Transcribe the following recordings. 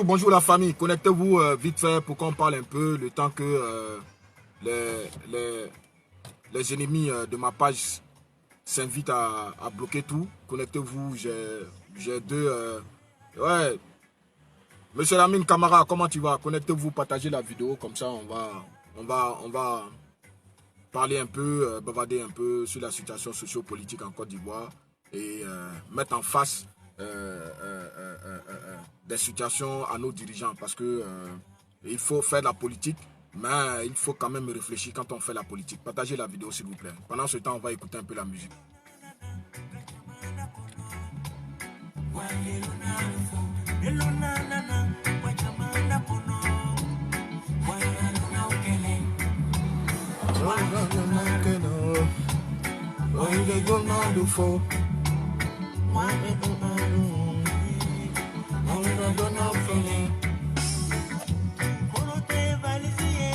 Bonjour la famille. Connectez-vous vite fait pour qu'on parle un peu le temps que les ennemis de ma page s'invitent à bloquer tout. Connectez-vous, j'ai deux... ouais, Monsieur Lamine Camara, comment tu vas? Connectez-vous, partagez la vidéo, comme ça on va parler un peu, bavarder un peu sur la situation socio-politique en Côte d'Ivoire et mettre en face des situations à nos dirigeants parce que il faut faire de la politique, mais il faut quand même réfléchir quand on fait la politique. Partagez la vidéo s'il vous plaît. Pendant ce temps, on va écouter un peu la musique.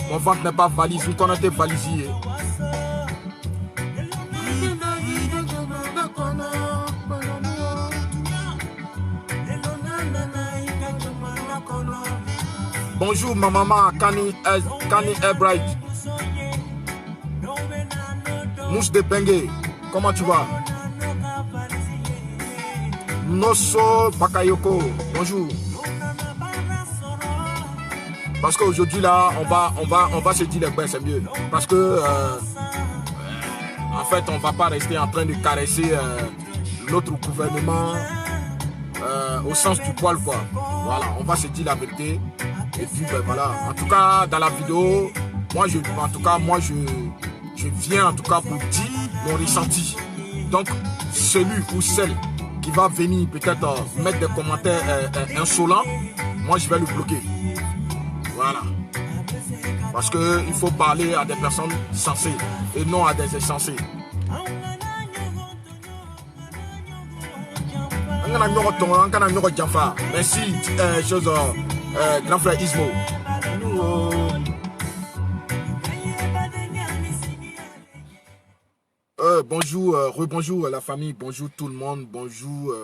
Mon ventre n'est pas valise, vous connaissez valisier. Bonjour ma maman, Kani Ebright. Mousse de Bengue, comment tu vas? Nosso Bakayoko, bonjour. Parce qu'aujourd'hui là, on va se dire les bains, c'est mieux. Parce que en fait, on va pas rester en train de caresser notre gouvernement au sens du poil quoi. Voilà, on va se dire la vérité. Et puis ben voilà. En tout cas, dans la vidéo, moi je viens en tout cas pour dire mon ressenti. Donc, celui ou celle qui va venir peut-être mettre des commentaires insolents, moi je vais le bloquer. Voilà. Parce qu'il faut parler à des personnes sensées et non à des insensés. Merci, grand frère Ismo. Bonjour, rebonjour à la famille, bonjour tout le monde, bonjour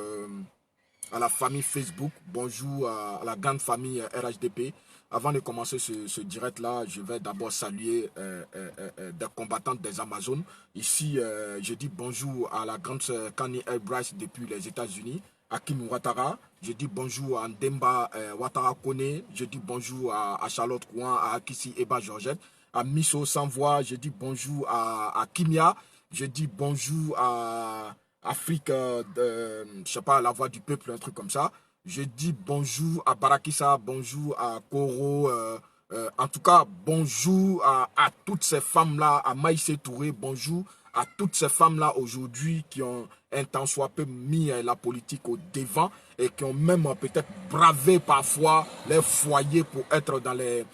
à la famille Facebook, bonjour à la grande famille RHDP. Avant de commencer ce direct-là, je vais d'abord saluer des combattantes des Amazones. Ici, je dis bonjour à la grande sœur Kani Elbrice depuis les États-Unis, à Kim Ouattara. Je dis bonjour à Ndemba Ouattara Kone. Je dis bonjour à Charlotte Kouan, à Akissi Eba Georgette, à Misso Sanvoix. Je dis bonjour à Kimia. Je dis bonjour à Afrique, je sais pas, la voix du peuple, un truc comme ça. Je dis bonjour à Barakissa, bonjour à Koro, en tout cas, bonjour à toutes ces femmes-là, à Maïssé Touré, bonjour à toutes ces femmes-là aujourd'hui qui ont un temps soit peu mis la politique au devant et qui ont même peut-être bravé parfois les foyers pour être dans les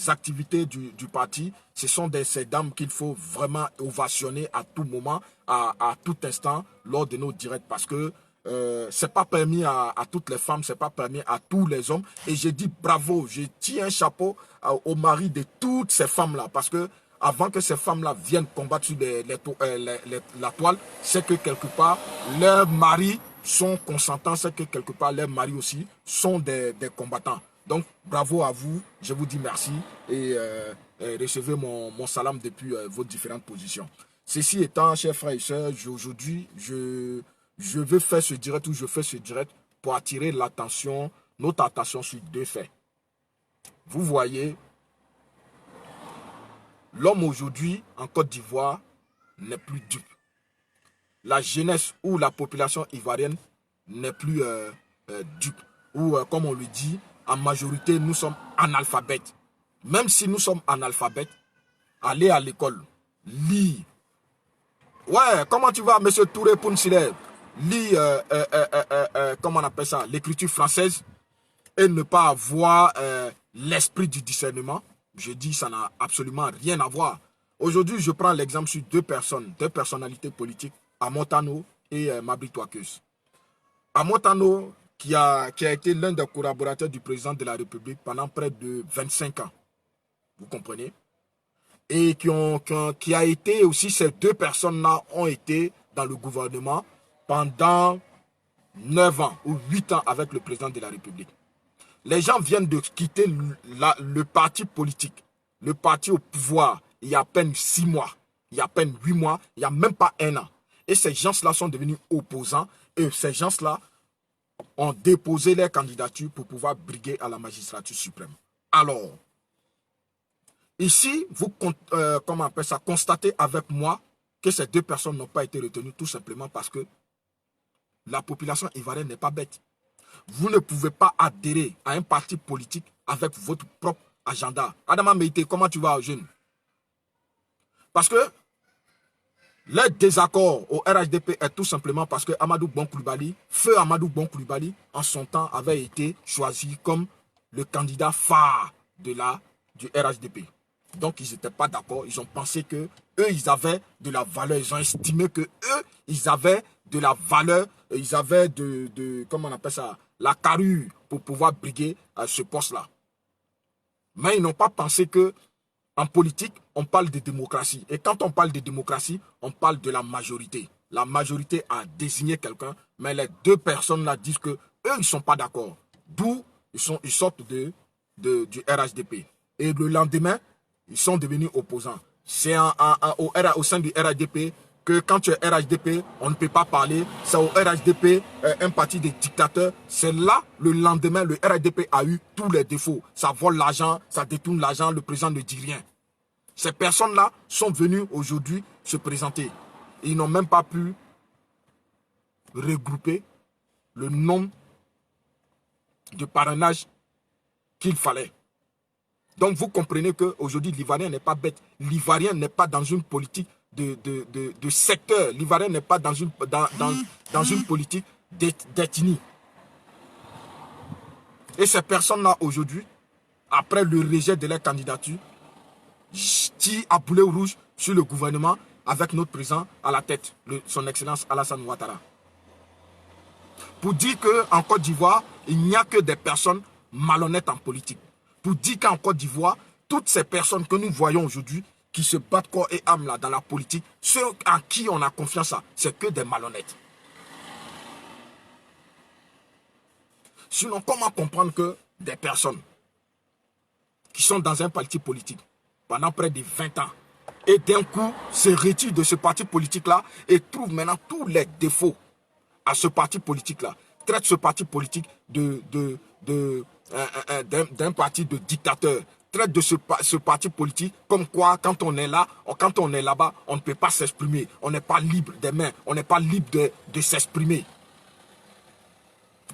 activités du parti. Ce sont ces dames qu'il faut vraiment ovationner à tout moment, à tout instant, lors de nos directs, parce que c'est pas permis à toutes les femmes, c'est pas permis à tous les hommes. Et je dis bravo, je tire un chapeau au mari de toutes ces femmes-là, parce que avant que ces femmes-là viennent combattre sur la toile, c'est que quelque part, leurs maris sont consentants, c'est que quelque part, leurs maris aussi sont des combattants. Donc, bravo à vous, je vous dis merci et recevez mon salam depuis vos différentes positions. Ceci étant, chers frères et sœurs, aujourd'hui, je vais faire ce direct ou je fais ce direct pour attirer l'attention, notre attention sur deux faits. Vous voyez, l'homme aujourd'hui en Côte d'Ivoire n'est plus dupe. la jeunesse ou la population ivoirienne n'est plus dupe. Ou comme on le dit, en majorité, nous sommes analphabètes. Même si nous sommes analphabètes, allez à l'école, lis. Ouais, comment tu vas, monsieur Touré Pounsile? Lis, comment on appelle ça, l'écriture française et ne pas avoir l'esprit du discernement. Je dis, ça n'a absolument rien à voir. Aujourd'hui, je prends l'exemple sur deux personnalités politiques, Amotano et Mabri Touakeus. Amotano, qui a été l'un des collaborateurs du président de la République pendant près de 25 ans. Vous comprenez? Et qui a été aussi, ces deux personnes-là ont été dans le gouvernement pendant 9 ans ou 8 ans avec le président de la République. Les gens viennent de quitter le parti politique, le parti au pouvoir, il y a à peine 6 mois, il y a à peine 8 mois, il n'y a même pas 1 an. Et ces gens-là sont devenus opposants et ces gens-là ont déposé leur candidature pour pouvoir briguer à la magistrature suprême. Alors, ici, vous constatez avec moi que ces deux personnes n'ont pas été retenues tout simplement parce que la population ivoirienne n'est pas bête. Vous ne pouvez pas adhérer à un parti politique avec votre propre agenda. Adama Meïté, comment tu vas, jeune? Parce que le désaccord au RHDP est tout simplement parce que Amadou Bon Coulibaly, feu Amadou Bon Coulibaly, en son temps avait été choisi comme le candidat phare du RHDP. Donc ils n'étaient pas d'accord, ils ont pensé que eux ils avaient de la valeur, ils ont estimé que eux ils avaient de la valeur, ils avaient comment on appelle ça, la carrure pour pouvoir briguer à ce poste-là. Mais ils n'ont pas pensé que en politique, on parle de démocratie. Et quand on parle de démocratie, on parle de la majorité. La majorité a désigné quelqu'un, mais les deux personnes-là disent que eux, ils ne sont pas d'accord. D'où ils sortent du RHDP. Et le lendemain, ils sont devenus opposants. C'est au sein du RHDP que quand tu es RHDP, on ne peut pas parler. C'est au RHDP, un parti des dictateurs. C'est là, le lendemain, le RHDP a eu tous les défauts. Ça vole l'argent, ça détourne l'argent, le président ne dit rien. Ces personnes-là sont venues aujourd'hui se présenter. Ils n'ont même pas pu regrouper le nombre de parrainages qu'il fallait. Donc vous comprenez qu'aujourd'hui, l'Ivoirien n'est pas bête. L'Ivoirien n'est pas dans une politique de secteur. L'Ivoirien n'est pas dans une politique d'ethnie. Et ces personnes-là, aujourd'hui, après le rejet de leur candidature, tirent à boulet rouge sur le gouvernement avec notre président à la tête, son excellence Alassane Ouattara. Pour dire qu'en Côte d'Ivoire, il n'y a que des personnes malhonnêtes en politique. Pour dire qu'en Côte d'Ivoire, toutes ces personnes que nous voyons aujourd'hui, qui se battent corps et âme là dans la politique, ceux en qui on a confiance, c'est que des malhonnêtes. Sinon, comment comprendre que des personnes qui sont dans un parti politique pendant près de 20 ans et d'un coup se retirent de ce parti politique-là et trouvent maintenant tous les défauts à ce parti politique-là, traitent ce parti politique d'un parti de dictateur, traite de ce parti politique comme quoi quand on est là, quand on est là-bas, on ne peut pas s'exprimer, on n'est pas libre des mains, on n'est pas libre de s'exprimer.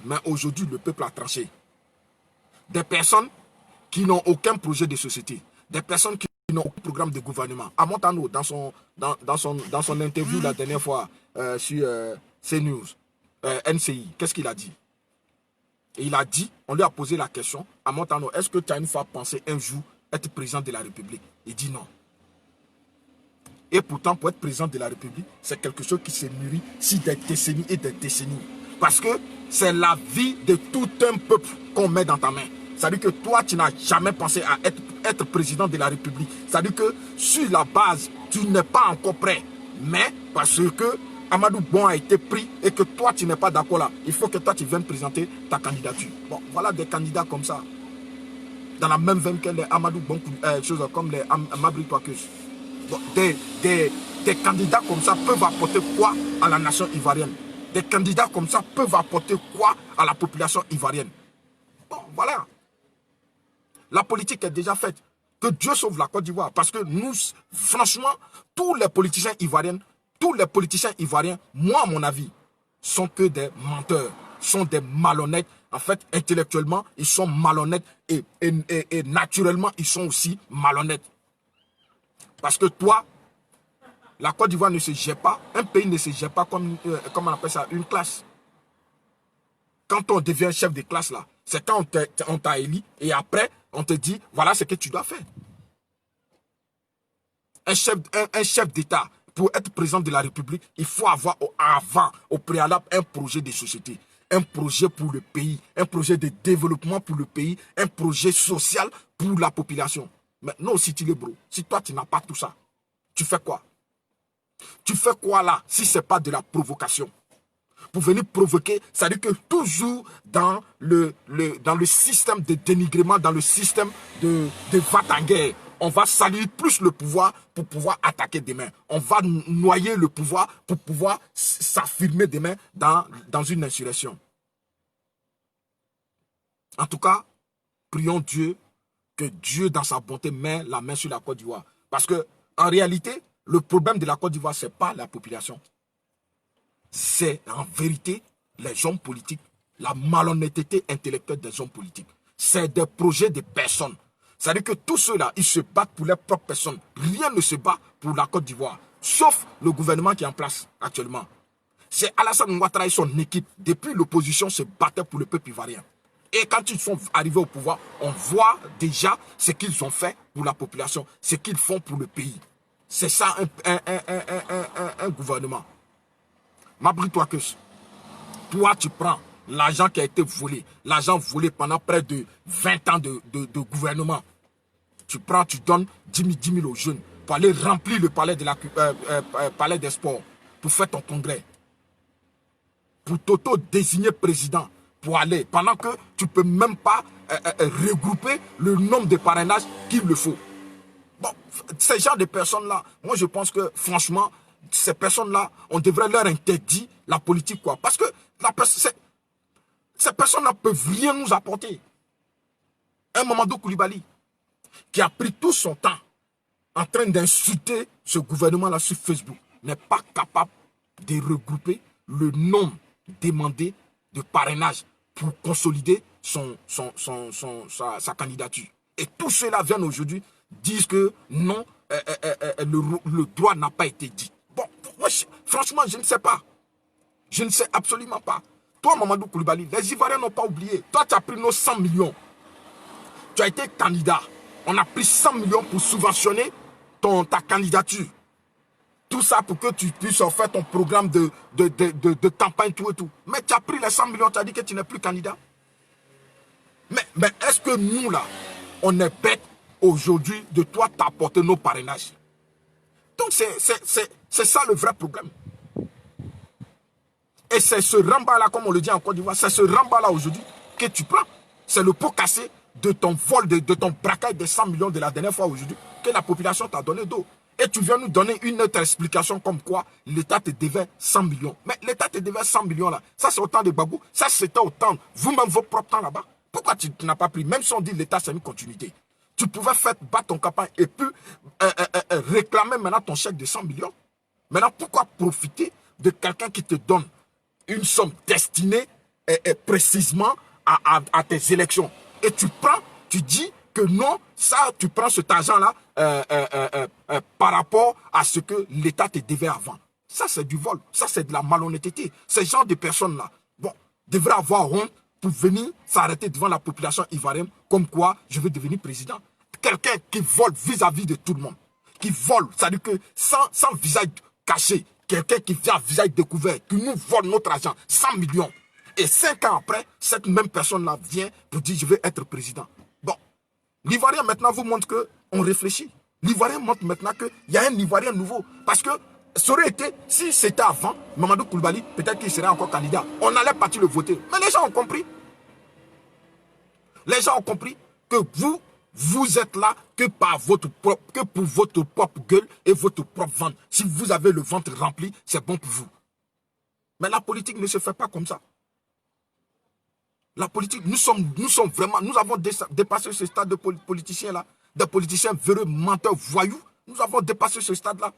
Mais aujourd'hui, le peuple a tranché. Des personnes qui n'ont aucun projet de société, des personnes qui n'ont aucun programme de gouvernement. Amotano, dans son interview la dernière fois sur CNews, NCI, qu'est-ce qu'il a dit? Et il a dit, on lui a posé la question, Amotano, est-ce que tu as une fois pensé un jour être président de la République? Il dit non. Et pourtant, pour être président de la République, c'est quelque chose qui se mûrit si des décennies et des décennies. Parce que c'est la vie de tout un peuple qu'on met dans ta main. C'est-à-dire que toi, tu n'as jamais pensé à être président de la République. C'est-à-dire que sur la base, tu n'es pas encore prêt. Mais parce que Amadou Bon a été pris et que toi, tu n'es pas d'accord là, il faut que toi, tu viennes présenter ta candidature. Bon, voilà des candidats comme ça. Dans la même veine que les Amadou Bon, choses comme les Mabri Touakeus. Bon, des candidats comme ça peuvent apporter quoi à la nation ivoirienne? Des candidats comme ça peuvent apporter quoi à la population ivoirienne? Bon, voilà. La politique est déjà faite. Que Dieu sauve la Côte d'Ivoire. Parce que nous, franchement, tous les politiciens ivoiriens, tous les politiciens ivoiriens, moi à mon avis, sont que des menteurs, sont des malhonnêtes. En fait, intellectuellement, ils sont malhonnêtes et naturellement, ils sont aussi malhonnêtes. Parce que toi, la Côte d'Ivoire ne se gère pas, un pays ne se gère pas comme on appelle ça, une classe. Quand on devient chef de classe là, c'est quand on t'a élu et après, on te dit, voilà ce que tu dois faire. Un chef d'État, pour être président de la République, il faut avoir au préalable, un projet de société, un projet pour le pays, un projet de développement pour le pays, un projet social pour la population. Maintenant, si tu es bro, si toi tu n'as pas tout ça, tu fais quoi? Tu fais quoi là si ce n'est pas de la provocation? Pour venir provoquer, c'est-à-dire que toujours dans le système de dénigrement, dans le système de va-t-en-guerre, on va salir plus le pouvoir pour pouvoir attaquer demain. On va noyer le pouvoir pour pouvoir s'affirmer demain dans une insurrection. En tout cas, prions Dieu, que Dieu dans sa bonté met la main sur la Côte d'Ivoire. Parce que en réalité, le problème de la Côte d'Ivoire, ce n'est pas la population. C'est en vérité les hommes politiques, la malhonnêteté intellectuelle des hommes politiques. C'est des projets de personnes. C'est-à-dire que tous ceux-là, ils se battent pour leurs propres personnes. Rien ne se bat pour la Côte d'Ivoire, sauf le gouvernement qui est en place actuellement. C'est Alassane Ouattara et son équipe, depuis l'opposition, se battaient pour le peuple ivoirien. Et quand ils sont arrivés au pouvoir, on voit déjà ce qu'ils ont fait pour la population, ce qu'ils font pour le pays. C'est ça un gouvernement. M'abris-toi que toi tu prends l'argent qui a été volé, l'argent volé pendant près de 20 ans de gouvernement. Tu prends, tu donnes 10 000 aux jeunes pour aller remplir le palais, palais des sports, pour faire ton congrès. Pour t'auto-désigner président, pour aller, pendant que tu ne peux même pas regrouper le nombre de parrainages qu'il le faut. Bon, ces genres de personnes-là, moi je pense que franchement, ces personnes-là, on devrait leur interdire la politique, quoi. Parce que ces personnes-là ne peuvent rien nous apporter. Un Mamadou Koulibaly, qui a pris tout son temps en train d'insulter ce gouvernement-là sur Facebook, n'est pas capable de regrouper le nombre demandé de parrainage pour consolider sa candidature. Et tous ceux-là viennent aujourd'hui dire que non, le droit n'a pas été dit. Bon, moi, franchement, je ne sais pas. Je ne sais absolument pas. Toi, Mamadou Koulibaly, les Ivoiriens n'ont pas oublié. Toi, tu as pris nos 100 millions. Tu as été candidat. On a pris 100 millions pour subventionner ta candidature. Tout ça pour que tu puisses faire ton programme de campagne, tout et tout. Mais tu as pris les 100 millions, tu as dit que tu n'es plus candidat. Mais est-ce que nous, là, on est bête aujourd'hui de toi t'apporter nos parrainages? Donc, c'est ça le vrai problème. Et c'est ce ramba-là, comme on le dit en Côte d'Ivoire, c'est ce ramba-là aujourd'hui que tu prends. C'est le pot cassé de ton vol, de ton braquage de 100 millions de la dernière fois aujourd'hui que la population t'a donné d'eau. Et tu viens nous donner une autre explication comme quoi l'État te devait 100 millions. Mais l'État te devait 100 millions là. Ça, c'est autant de babou. Ça, c'était autant. Vous-même, vos propres temps là-bas. Pourquoi tu n'as pas pris? Même si on dit l'État, c'est une continuité. Tu pouvais faire battre ton campagne et puis réclamer maintenant ton chèque de 100 millions. Maintenant, pourquoi profiter de quelqu'un qui te donne une somme destinée précisément à tes élections? Et tu prends, tu dis que non, ça, tu prends cet argent-là par rapport à ce que l'État te devait avant. Ça, c'est du vol. Ça, c'est de la malhonnêteté. Ces gens de personnes-là, bon, devraient avoir honte pour venir s'arrêter devant la population ivoirienne comme quoi je veux devenir président. Quelqu'un qui vole vis-à-vis de tout le monde. Qui vole, c'est-à-dire que sans visage caché, quelqu'un qui vient à visage découvert, qui nous vole notre argent, 100 millions. Et 5 ans après, cette même personne-là vient pour dire je veux être président. Bon, l'Ivoirien maintenant vous montre qu'on réfléchit. L'Ivoirien montre maintenant qu'il y a un Ivoirien nouveau. Parce que ça aurait été, si c'était avant, Mamadou Koulibaly, peut-être qu'il serait encore candidat. On allait partir le voter. Mais les gens ont compris. Les gens ont compris que vous êtes là que pour votre propre gueule et votre propre ventre. Si vous avez le ventre rempli, c'est bon pour vous. Mais la politique ne se fait pas comme ça. La politique, nous avons dépassé ce stade de politiciens-là, des politiciens véreux, menteurs, voyous. Nous avons dépassé ce stade-là.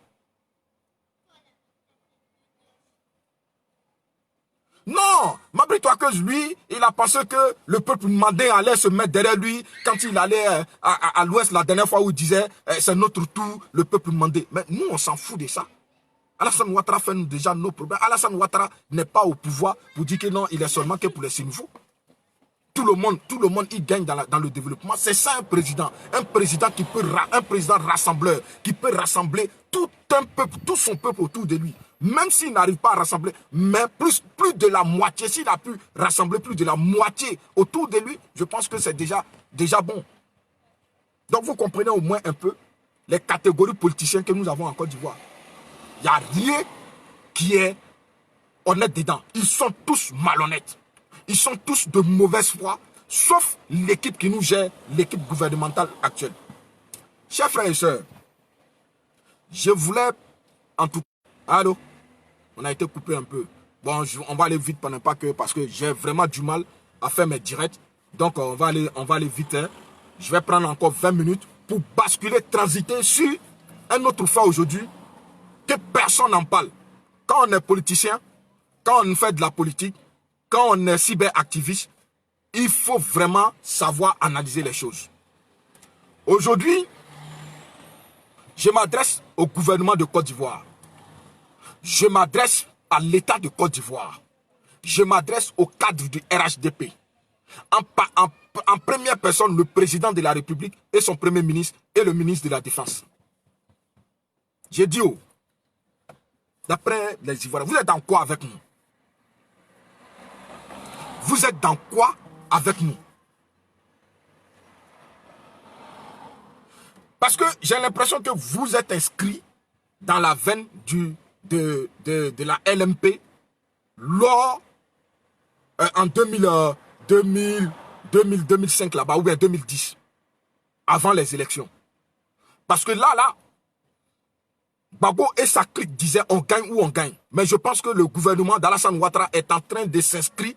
Non, m'abrite-toi que lui, il a pensé que le peuple mandé allait se mettre derrière lui quand il allait à l'ouest la dernière fois où il disait c'est notre tour, le peuple mandé. Mais nous, on s'en fout de ça. Alassane Ouattara fait déjà nos problèmes. Alassane Ouattara n'est pas au pouvoir pour dire que non, il est seulement que pour les Sénégalais. Tout le monde, il gagne dans le développement. C'est ça un président. Un président un président rassembleur, qui peut rassembler tout un peuple, tout son peuple autour de lui. Même s'il n'arrive pas à rassembler, mais plus de la moitié, s'il a pu rassembler plus de la moitié autour de lui, je pense que c'est déjà bon. Donc vous comprenez au moins un peu les catégories politiciennes que nous avons en Côte d'Ivoire. Il n'y a rien qui est honnête dedans. Ils sont tous malhonnêtes. Ils sont tous de mauvaise foi, sauf l'équipe qui nous gère, l'équipe gouvernementale actuelle. Chers frères et sœurs, je voulais en tout cas... Allô? On a été coupé un peu. Bon, on va aller vite pendant pas que... Parce que j'ai vraiment du mal à faire mes directs. Donc, on va aller vite. Hein. Je vais prendre encore 20 minutes pour basculer, transiter sur un autre fait aujourd'hui que personne n'en parle. Quand on est politicien, quand on fait de la politique, quand on est cyberactiviste, il faut vraiment savoir analyser les choses. Aujourd'hui, je m'adresse au gouvernement de Côte d'Ivoire. Je m'adresse à l'État de Côte d'Ivoire. Je m'adresse au cadre du RHDP. En première personne, le président de la République et son premier ministre et le ministre de la Défense. J'ai dit, d'après les Ivoiriens, vous êtes dans quoi avec nous? Vous êtes dans quoi avec nous? Parce que j'ai l'impression que vous êtes inscrit dans la veine de la LMP lors en 2005 là-bas, ou bien 2010, avant les élections. Parce que là, Gbagbo et sa clique disaient on gagne ou on gagne. Mais je pense que le gouvernement d'Alassane Ouattara est en train de s'inscrire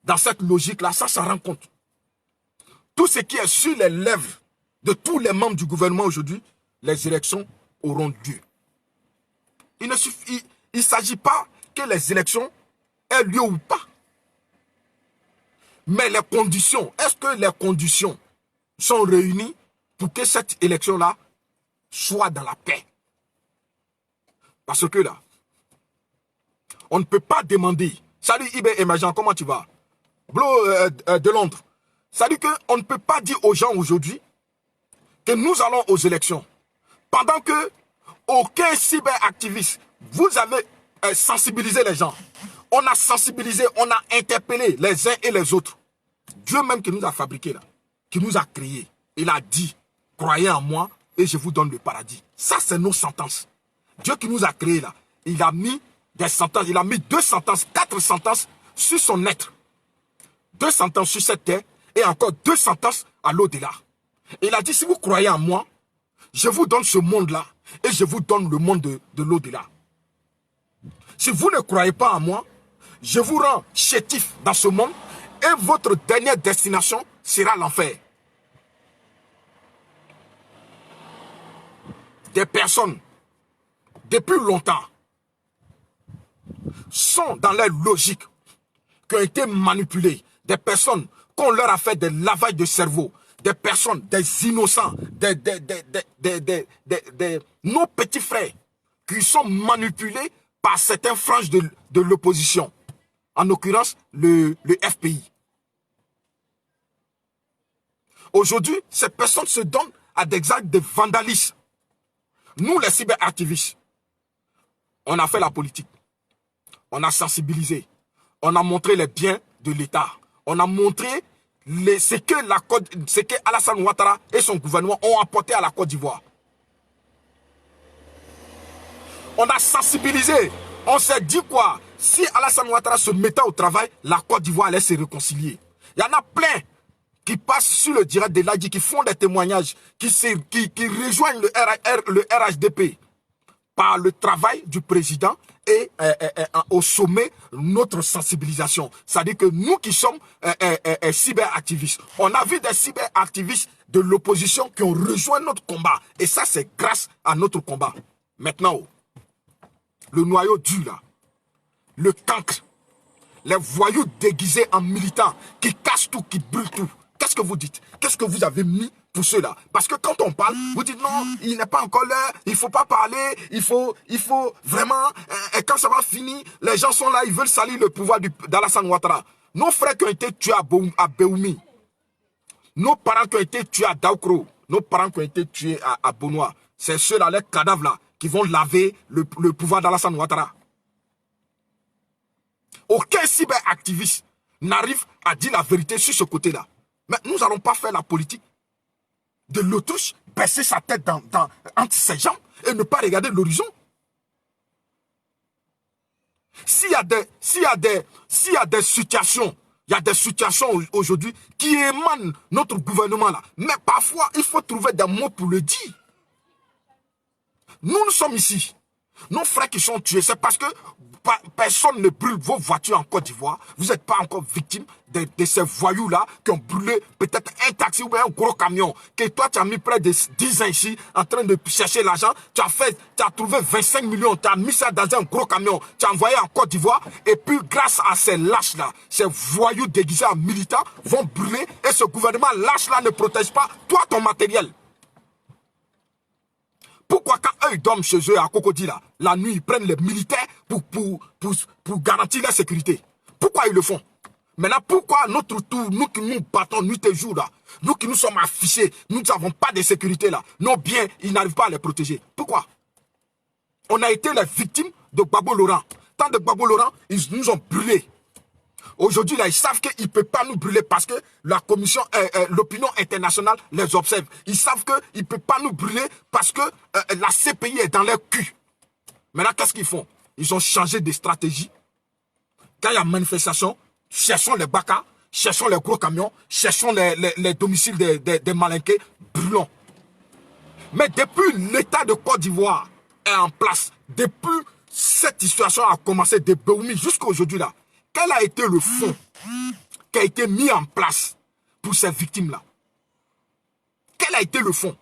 dans cette logique-là, ça s'en rend compte. Tout ce qui est sur les lèvres de tous les membres du gouvernement aujourd'hui, les élections auront lieu. Il ne s'agit pas que les élections aient lieu ou pas. Mais les conditions, est-ce que les conditions sont réunies pour que cette élection-là soit dans la paix? Parce que là, on ne peut pas demander, salut IB Émergent, comment tu vas? Blo de Londres. C'est-à-dire qu'on ne peut pas dire aux gens aujourd'hui que nous allons aux élections. Pendant que aucun cyberactiviste, vous avez sensibilisé les gens. On a sensibilisé, on a interpellé les uns et les autres. Dieu même qui nous a fabriqués là, qui nous a créés. Il a dit, croyez en moi et je vous donne le paradis. Ça c'est nos sentences. Dieu qui nous a créés là, il a mis des sentences, il a mis 2 sentences, 4 sentences sur son être. 2 sentences sur cette terre et encore 2 sentences à l'au-delà. Il a dit, si vous croyez en moi, je vous donne ce monde-là et je vous donne le monde de l'au-delà. Si vous ne croyez pas en moi, je vous rends chétif dans ce monde et votre dernière destination sera l'enfer. Des personnes, depuis longtemps, sont dans leur logique, qui ont été manipulées. Des personnes qu'on leur a fait des lavages de cerveau, des personnes, des innocents, nos petits frères qui sont manipulés par certaines franges de l'opposition. En l'occurrence, le FPI. Aujourd'hui, ces personnes se donnent à des actes de vandalisme. Nous, les cyberactivistes, on a fait la politique. On a sensibilisé. On a montré les biens de l'État. On a montré ce que Alassane Ouattara et son gouvernement ont apporté à la Côte d'Ivoire. On a sensibilisé. On s'est dit quoi? Si Alassane Ouattara se mettait au travail, la Côte d'Ivoire allait se réconcilier. Il y en a plein qui passent sur le direct de l'ADI, qui font des témoignages, qui rejoignent le RHDP par le travail du président et au sommet, notre sensibilisation. C'est-à-dire que nous qui sommes cyberactivistes, on a vu des cyberactivistes de l'opposition qui ont rejoint notre combat. Et ça, c'est grâce à notre combat. Maintenant, le noyau dur là, le cancre, les voyous déguisés en militants, qui cassent tout, qui brûlent tout. Qu'est-ce que vous dites? Qu'est-ce que vous avez mis pour cela? Parce que quand on parle, vous dites non, il n'est pas encore l'heure, il ne faut pas parler, il faut vraiment, et quand ça va finir, les gens sont là, ils veulent salir le pouvoir d'Alassane Ouattara. Nos frères qui ont été tués à Béoumi, nos parents qui ont été tués à Daoukro, nos parents qui ont été tués à Bonois, c'est ceux-là, les cadavres-là, qui vont laver le pouvoir d'Alassane Ouattara. Aucun cyberactiviste n'arrive à dire la vérité sur ce côté-là. Mais nous n'allons pas faire la politique de l'autruche, baisser sa tête entre ses jambes et ne pas regarder l'horizon. S'il y a des situations, il y a des situations aujourd'hui qui émanent notre gouvernement là. Mais parfois, il faut trouver des mots pour le dire. Nous sommes ici. Nos frères qui sont tués, c'est parce que personne ne brûle vos voitures en Côte d'Ivoire. Vous n'êtes pas encore victime de ces voyous-là qui ont brûlé peut-être un taxi ou un gros camion. Que toi, tu as mis près de 10 ans ici en train de chercher l'argent. Tu as trouvé 25 millions. Tu as mis ça dans un gros camion. Tu as envoyé en Côte d'Ivoire. Et puis, grâce à ces lâches-là, ces voyous déguisés en militants vont brûler. Et ce gouvernement lâche-là ne protège pas toi, ton matériel. Pourquoi quand eux ils dorment chez eux à Cocody là, la nuit ils prennent les militaires pour garantir la sécurité? Pourquoi ils le font? Maintenant pourquoi à notre tour, nous qui nous battons nuit et jour là, nous qui nous sommes affichés, nous n'avons pas de sécurité là, nos biens ils n'arrivent pas à les protéger? Pourquoi? On a été les victimes de Gbagbo Laurent. Tant de Gbagbo Laurent, ils nous ont brûlés. Aujourd'hui, là, ils savent qu'ils ne peuvent pas nous brûler parce que la commission, l'opinion internationale les observe. Ils savent qu'ils ne peuvent pas nous brûler parce que la CPI est dans leur cul. Maintenant, qu'est-ce qu'ils font? Ils ont changé de stratégie. Quand il y a manifestation, cherchons les bacas, cherchons les gros camions, cherchons les domiciles des malinqués, brûlons. Mais depuis l'État de Côte d'Ivoire est en place, depuis cette situation a commencé de Béoumi jusqu'à aujourd'hui là, quel a été le fonds qui a été mis en place pour ces victimes-là? Quel a été le fonds?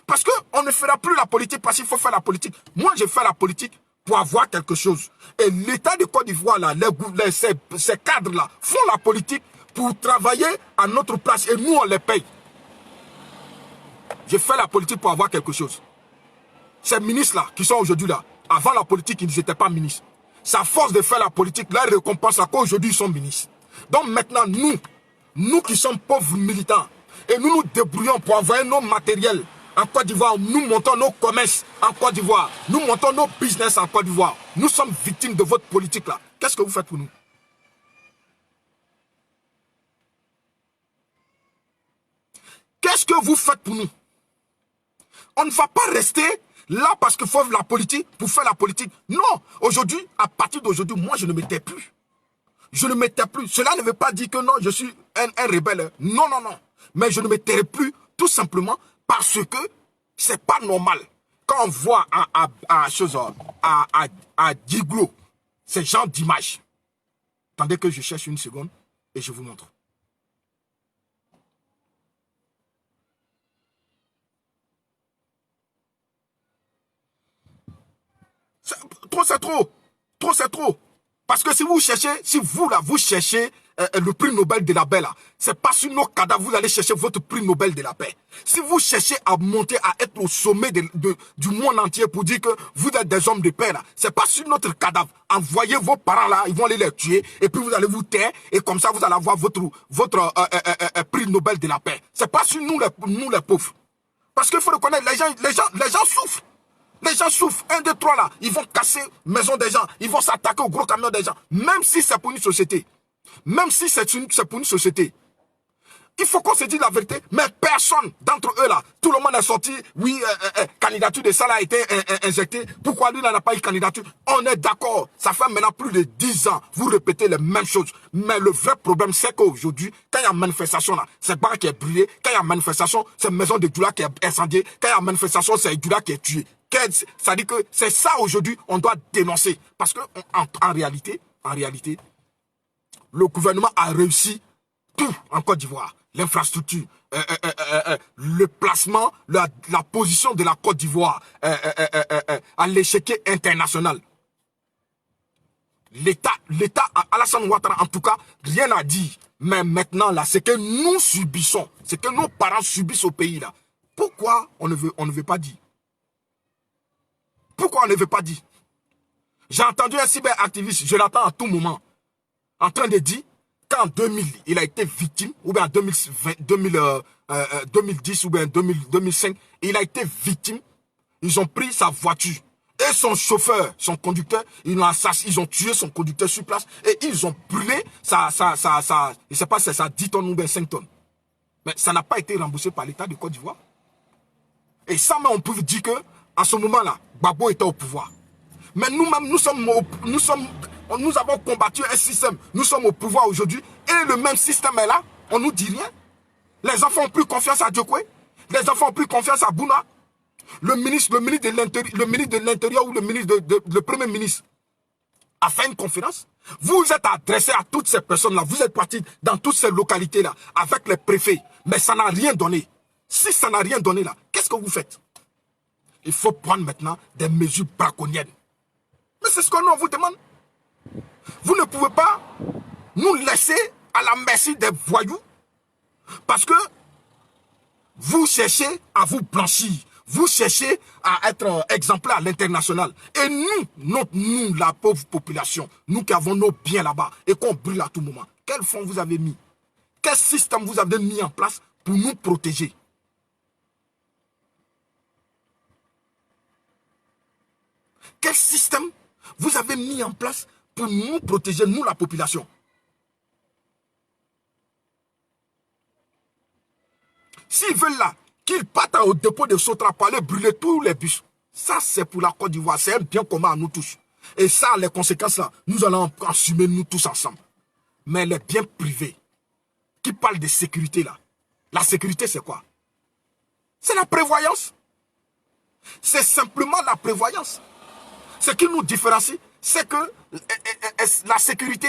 Parce qu'on ne fera plus la politique parce qu'il faut faire la politique. Moi, je fais la politique pour avoir quelque chose. Et l'État de Côte d'Ivoire, là, ces cadres-là, font la politique pour travailler à notre place. Et nous, on les paye. Je fais la politique pour avoir quelque chose. Ces ministres-là, qui sont aujourd'hui là, avant la politique, ils n'étaient pas ministres. C'est à force de faire la politique, leur récompense à quoi aujourd'hui ils sont ministres. Donc maintenant, nous qui sommes pauvres militants, et nous nous débrouillons pour envoyer nos matériels en Côte d'Ivoire, nous montons nos commerces en Côte d'Ivoire, nous montons nos business en Côte d'Ivoire. Nous sommes victimes de votre politique là. Qu'est-ce que vous faites pour nous? Qu'est-ce que vous faites pour nous? On ne va pas rester là parce qu'il faut la politique pour faire la politique. Non, aujourd'hui, à partir d'aujourd'hui, moi je ne me tais plus. Je ne me tais plus. Cela ne veut pas dire que non, je suis un rebelle. Non, non, non. Mais je ne me tairai plus tout simplement parce que c'est pas normal. Quand on voit à Diglo ces genres d'images. Attendez que je cherche une seconde et je vous montre. C'est trop. Trop, c'est trop. Parce que si vous cherchez, si vous là, vous cherchez le prix Nobel de la paix là, c'est pas sur nos cadavres vous allez chercher votre prix Nobel de la paix. Si vous cherchez à monter, à être au sommet du monde entier pour dire que vous êtes des hommes de paix là, c'est pas sur notre cadavre. Envoyez vos parents là, ils vont aller les tuer et puis vous allez vous taire et comme ça vous allez avoir votre prix Nobel de la paix. C'est pas sur nous les pauvres. Parce qu'il faut reconnaître, les gens souffrent. Les gens souffrent. 1, 2, 3 là. Ils vont casser maison des gens. Ils vont s'attaquer au gros camion des gens. Même si c'est pour une société. Même si c'est pour une société. Il faut qu'on se dise la vérité. Mais personne d'entre eux là. Tout le monde est sorti. Oui, candidature de ça là a été injectée. Pourquoi lui n'a pas eu candidature? On est d'accord. Ça fait maintenant plus de 10 ans. Vous répétez les mêmes choses. Mais le vrai problème c'est qu'aujourd'hui, quand il y a manifestation là, c'est bar qui est brûlé. Quand il y a manifestation, c'est maison de Djoula qui est incendiée. Quand il y a manifestation, c'est Djoula qui est tué. Ça dit que c'est ça aujourd'hui on doit dénoncer. Parce que en réalité, le gouvernement a réussi tout en Côte d'Ivoire. L'infrastructure, le placement, la position de la Côte d'Ivoire à l'échiquier international. L'État, Alassane Ouattara, en tout cas, rien n'a dit. Mais maintenant, là, c'est que nous subissons, c'est que nos parents subissent au pays, là. Pourquoi on ne veut pas dire? Pourquoi on ne veut pas dire? J'ai entendu un cyberactiviste, je l'attends à tout moment, en train de dire qu'en 2000, il a été victime, ou bien en 2010 ou bien 2005, il a été victime. Ils ont pris sa voiture et son chauffeur, son conducteur, ils ont tué son conducteur sur place et ils ont brûlé je ne sais pas si c'est ça 10 tonnes ou bien 5 tonnes. Mais ça n'a pas été remboursé par l'État de Côte d'Ivoire. Et ça, on peut dire que à ce moment-là, Gbagbo était au pouvoir. Mais nous-mêmes, nous avons combattu un système. Nous sommes au pouvoir aujourd'hui et le même système est là. On ne nous dit rien. Les enfants ont plus confiance à Diokwe. Les enfants ont plus confiance à Bouna. Le ministre de l'Intérieur ou le Premier ministre a fait une conférence. Vous êtes adressé à toutes ces personnes-là. Vous êtes partis dans toutes ces localités-là avec les préfets. Mais ça n'a rien donné. Si ça n'a rien donné là, qu'est-ce que vous faites? Il faut prendre maintenant des mesures braconnières. Mais c'est ce que nous vous demande. Vous ne pouvez pas nous laisser à la merci des voyous parce que vous cherchez à vous blanchir. Vous cherchez à être exemplaire à l'international. Et nous, la pauvre population, nous qui avons nos biens là-bas et qu'on brûle à tout moment, quel fonds vous avez mis? Quel système vous avez mis en place pour nous protéger? Quel système vous avez mis en place pour nous protéger, nous la population? S'ils veulent là, qu'ils partent au dépôt de Sotra pour aller brûler tous les bus. Ça, c'est pour la Côte d'Ivoire. C'est un bien commun à nous tous. Et ça, les conséquences là, nous allons assumer nous tous ensemble. Mais les biens privés, qui parlent de sécurité là, la sécurité c'est quoi? C'est la prévoyance. C'est simplement la prévoyance. Ce qui nous différencie, c'est que la sécurité,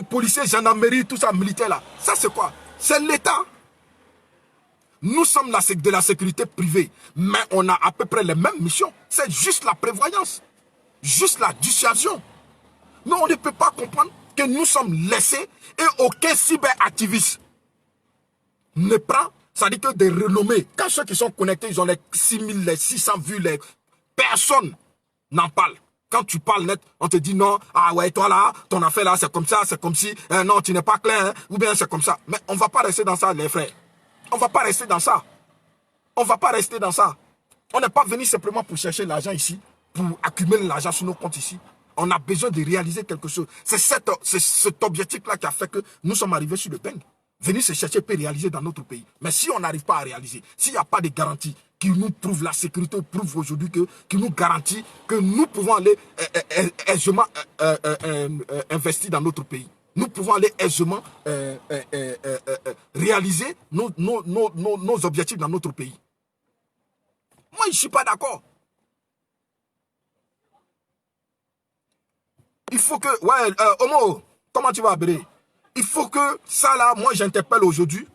policiers, gendarmerie, tout ça, militaire là, ça c'est quoi? C'est l'État. Nous sommes de la sécurité privée, mais on a à peu près les mêmes missions. C'est juste la prévoyance, juste la dissuasion. Mais on ne peut pas comprendre que nous sommes laissés et aucun cyberactiviste ne prend, ça dit que des renommés. Quand ceux qui sont connectés, ils ont les 6000, les 600 vues, personne n'en parle. Quand tu parles net, on te dit non, ah ouais, toi là, ton affaire là, c'est comme ça, c'est comme si, non, tu n'es pas clair, hein, ou bien c'est comme ça. Mais on ne va pas rester dans ça, les frères. On ne va pas rester dans ça. On ne va pas rester dans ça. On n'est pas venu simplement pour chercher l'argent ici, pour accumuler l'argent sur nos comptes ici. On a besoin de réaliser quelque chose. C'est cet objectif-là qui a fait que nous sommes arrivés sur le peigne. Venir se chercher peut réaliser dans notre pays. Mais si on n'arrive pas à réaliser, s'il n'y a pas de garantie qui nous prouve la sécurité, prouve aujourd'hui qui nous garantit que nous pouvons aller aisément investir dans notre pays. Nous pouvons aller aisément réaliser nos objectifs dans notre pays. Moi, je ne suis pas d'accord. Il faut que... Ouais, Homo, comment tu vas, Béré? Il faut que ça, là, moi, j'interpelle aujourd'hui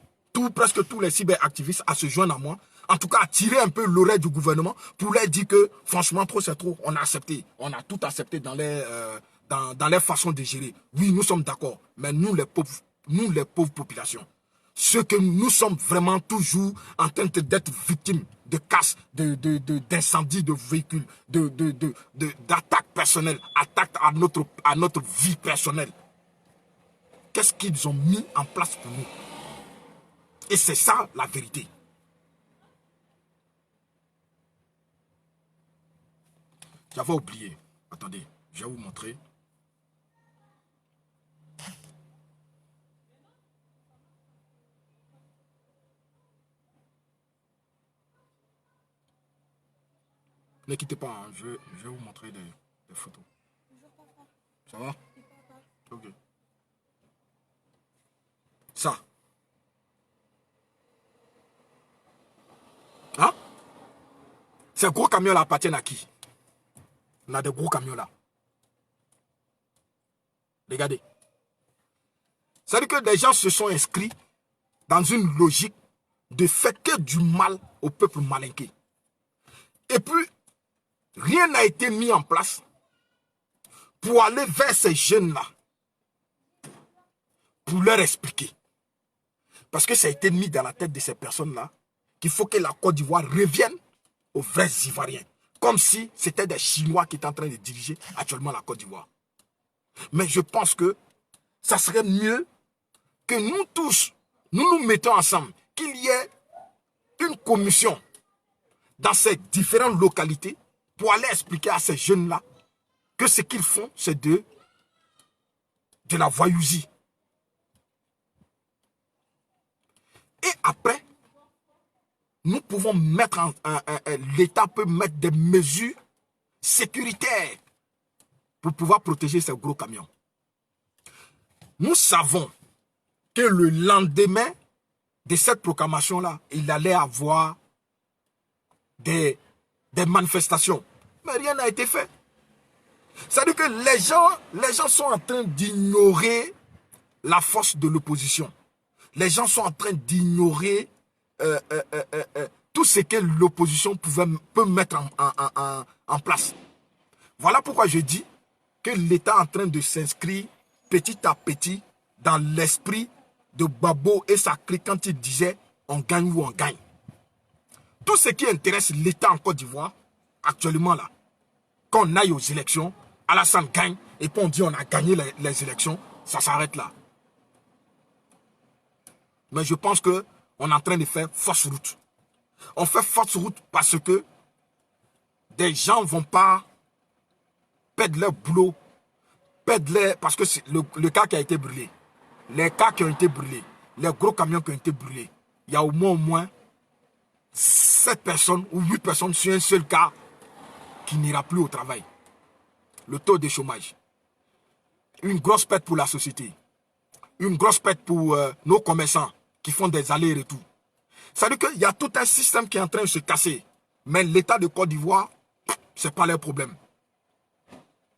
presque tous les cyberactivistes à se joindre à moi. En tout cas, à tirer un peu l'oreille du gouvernement pour leur dire que, franchement, trop, c'est trop. On a accepté. On a tout accepté dans les façons de gérer. Oui, nous sommes d'accord. Mais nous, les pauvres populations, ceux que nous sommes vraiment toujours en train d'être victimes de casse, d'incendies de véhicules, d'attaques personnelles, attaques à notre vie personnelle. Qu'est-ce qu'ils ont mis en place pour nous? Et c'est ça la vérité. J'avais oublié. Attendez, je vais vous montrer. Ne quittez pas, hein. Je vais vous montrer des photos. Ça va? Ok. Ça. Hein? Ces gros camions là appartiennent à qui? On a des gros camions là. Regardez. C'est-à-dire que des gens se sont inscrits dans une logique de faire que du mal au peuple malinqué. Et puis, rien n'a été mis en place pour aller vers ces jeunes-là, pour leur expliquer. Parce que ça a été mis dans la tête de ces personnes-là qu'il faut que la Côte d'Ivoire revienne aux vrais Ivoiriens. Comme si c'était des Chinois qui étaient en train de diriger actuellement la Côte d'Ivoire. Mais je pense que ça serait mieux que nous tous, nous nous mettons ensemble, qu'il y ait une commission dans ces différentes localités pour aller expliquer à ces jeunes-là que ce qu'ils font, c'est de la voyousie. Et après, nous pouvons mettre l'État peut mettre des mesures sécuritaires pour pouvoir protéger ces gros camions. Nous savons que le lendemain de cette proclamation-là, il allait avoir des manifestations. Mais rien n'a été fait. C'est-à-dire que les gens sont en train d'ignorer la force de l'opposition. Les gens sont en train d'ignorer tout ce que l'opposition peut mettre en place. Voilà pourquoi je dis que l'État est en train de s'inscrire petit à petit dans l'esprit de Babo et Sakri quand il disait on gagne ou on gagne. Tout ce qui intéresse l'État en Côte d'Ivoire, actuellement là, qu'on aille aux élections, Alassane gagne, et puis on dit on a gagné les élections, ça s'arrête là. Mais je pense qu'on est en train de faire fausse route. On fait fausse route parce que des gens ne vont pas perdre leur boulot, parce que c'est le cas qui a été brûlé. Les cas qui ont été brûlés, les gros camions qui ont été brûlés, il y a au moins 7 personnes ou 8 personnes sur un seul cas qui n'ira plus au travail. Le taux de chômage. Une grosse perte pour la société. Une grosse perte pour nos commerçants qui font des allers-retours. Ça veut dire qu'il y a tout un système qui est en train de se casser. Mais l'État de Côte d'Ivoire, ce n'est pas leur problème.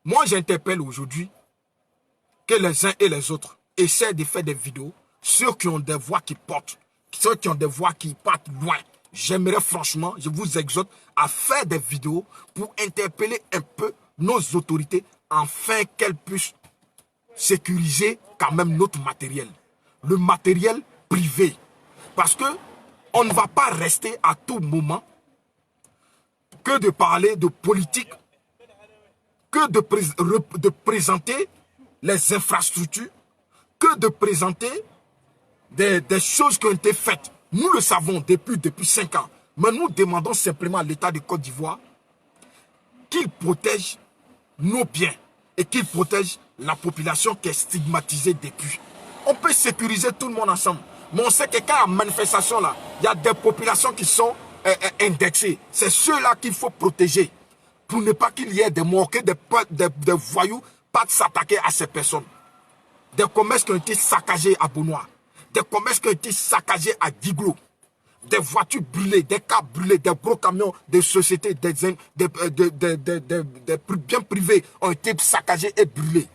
Moi, j'interpelle aujourd'hui que les uns et les autres essaient de faire des vidéos. Ceux qui ont des voix qui portent, ceux qui ont des voix qui partent loin. J'aimerais franchement, je vous exhorte à faire des vidéos pour interpeller un peu nos autorités afin qu'elles puissent sécuriser quand même notre matériel. Le matériel privé. Parce que on ne va pas rester à tout moment que de parler de politique, que de présenter les infrastructures, que de présenter des choses qui ont été faites. Nous le savons depuis 5 ans. Mais nous demandons simplement à l'État de Côte d'Ivoire qu'il protège nos biens et qu'il protège la population qui est stigmatisée depuis. On peut sécuriser tout le monde ensemble. Mais on sait que quand il y a manifestation là, il y a des populations qui sont indexées. C'est ceux-là qu'il faut protéger. Pour ne pas qu'il y ait des morts, que des voyous partent s'attaquer à ces personnes. Des commerces qui ont été saccagés à Bonois. Des commerces qui ont été saccagés à Diglo. Des voitures brûlées, des cars brûlés, des gros camions, des sociétés, des biens privés ont été saccagés et brûlés.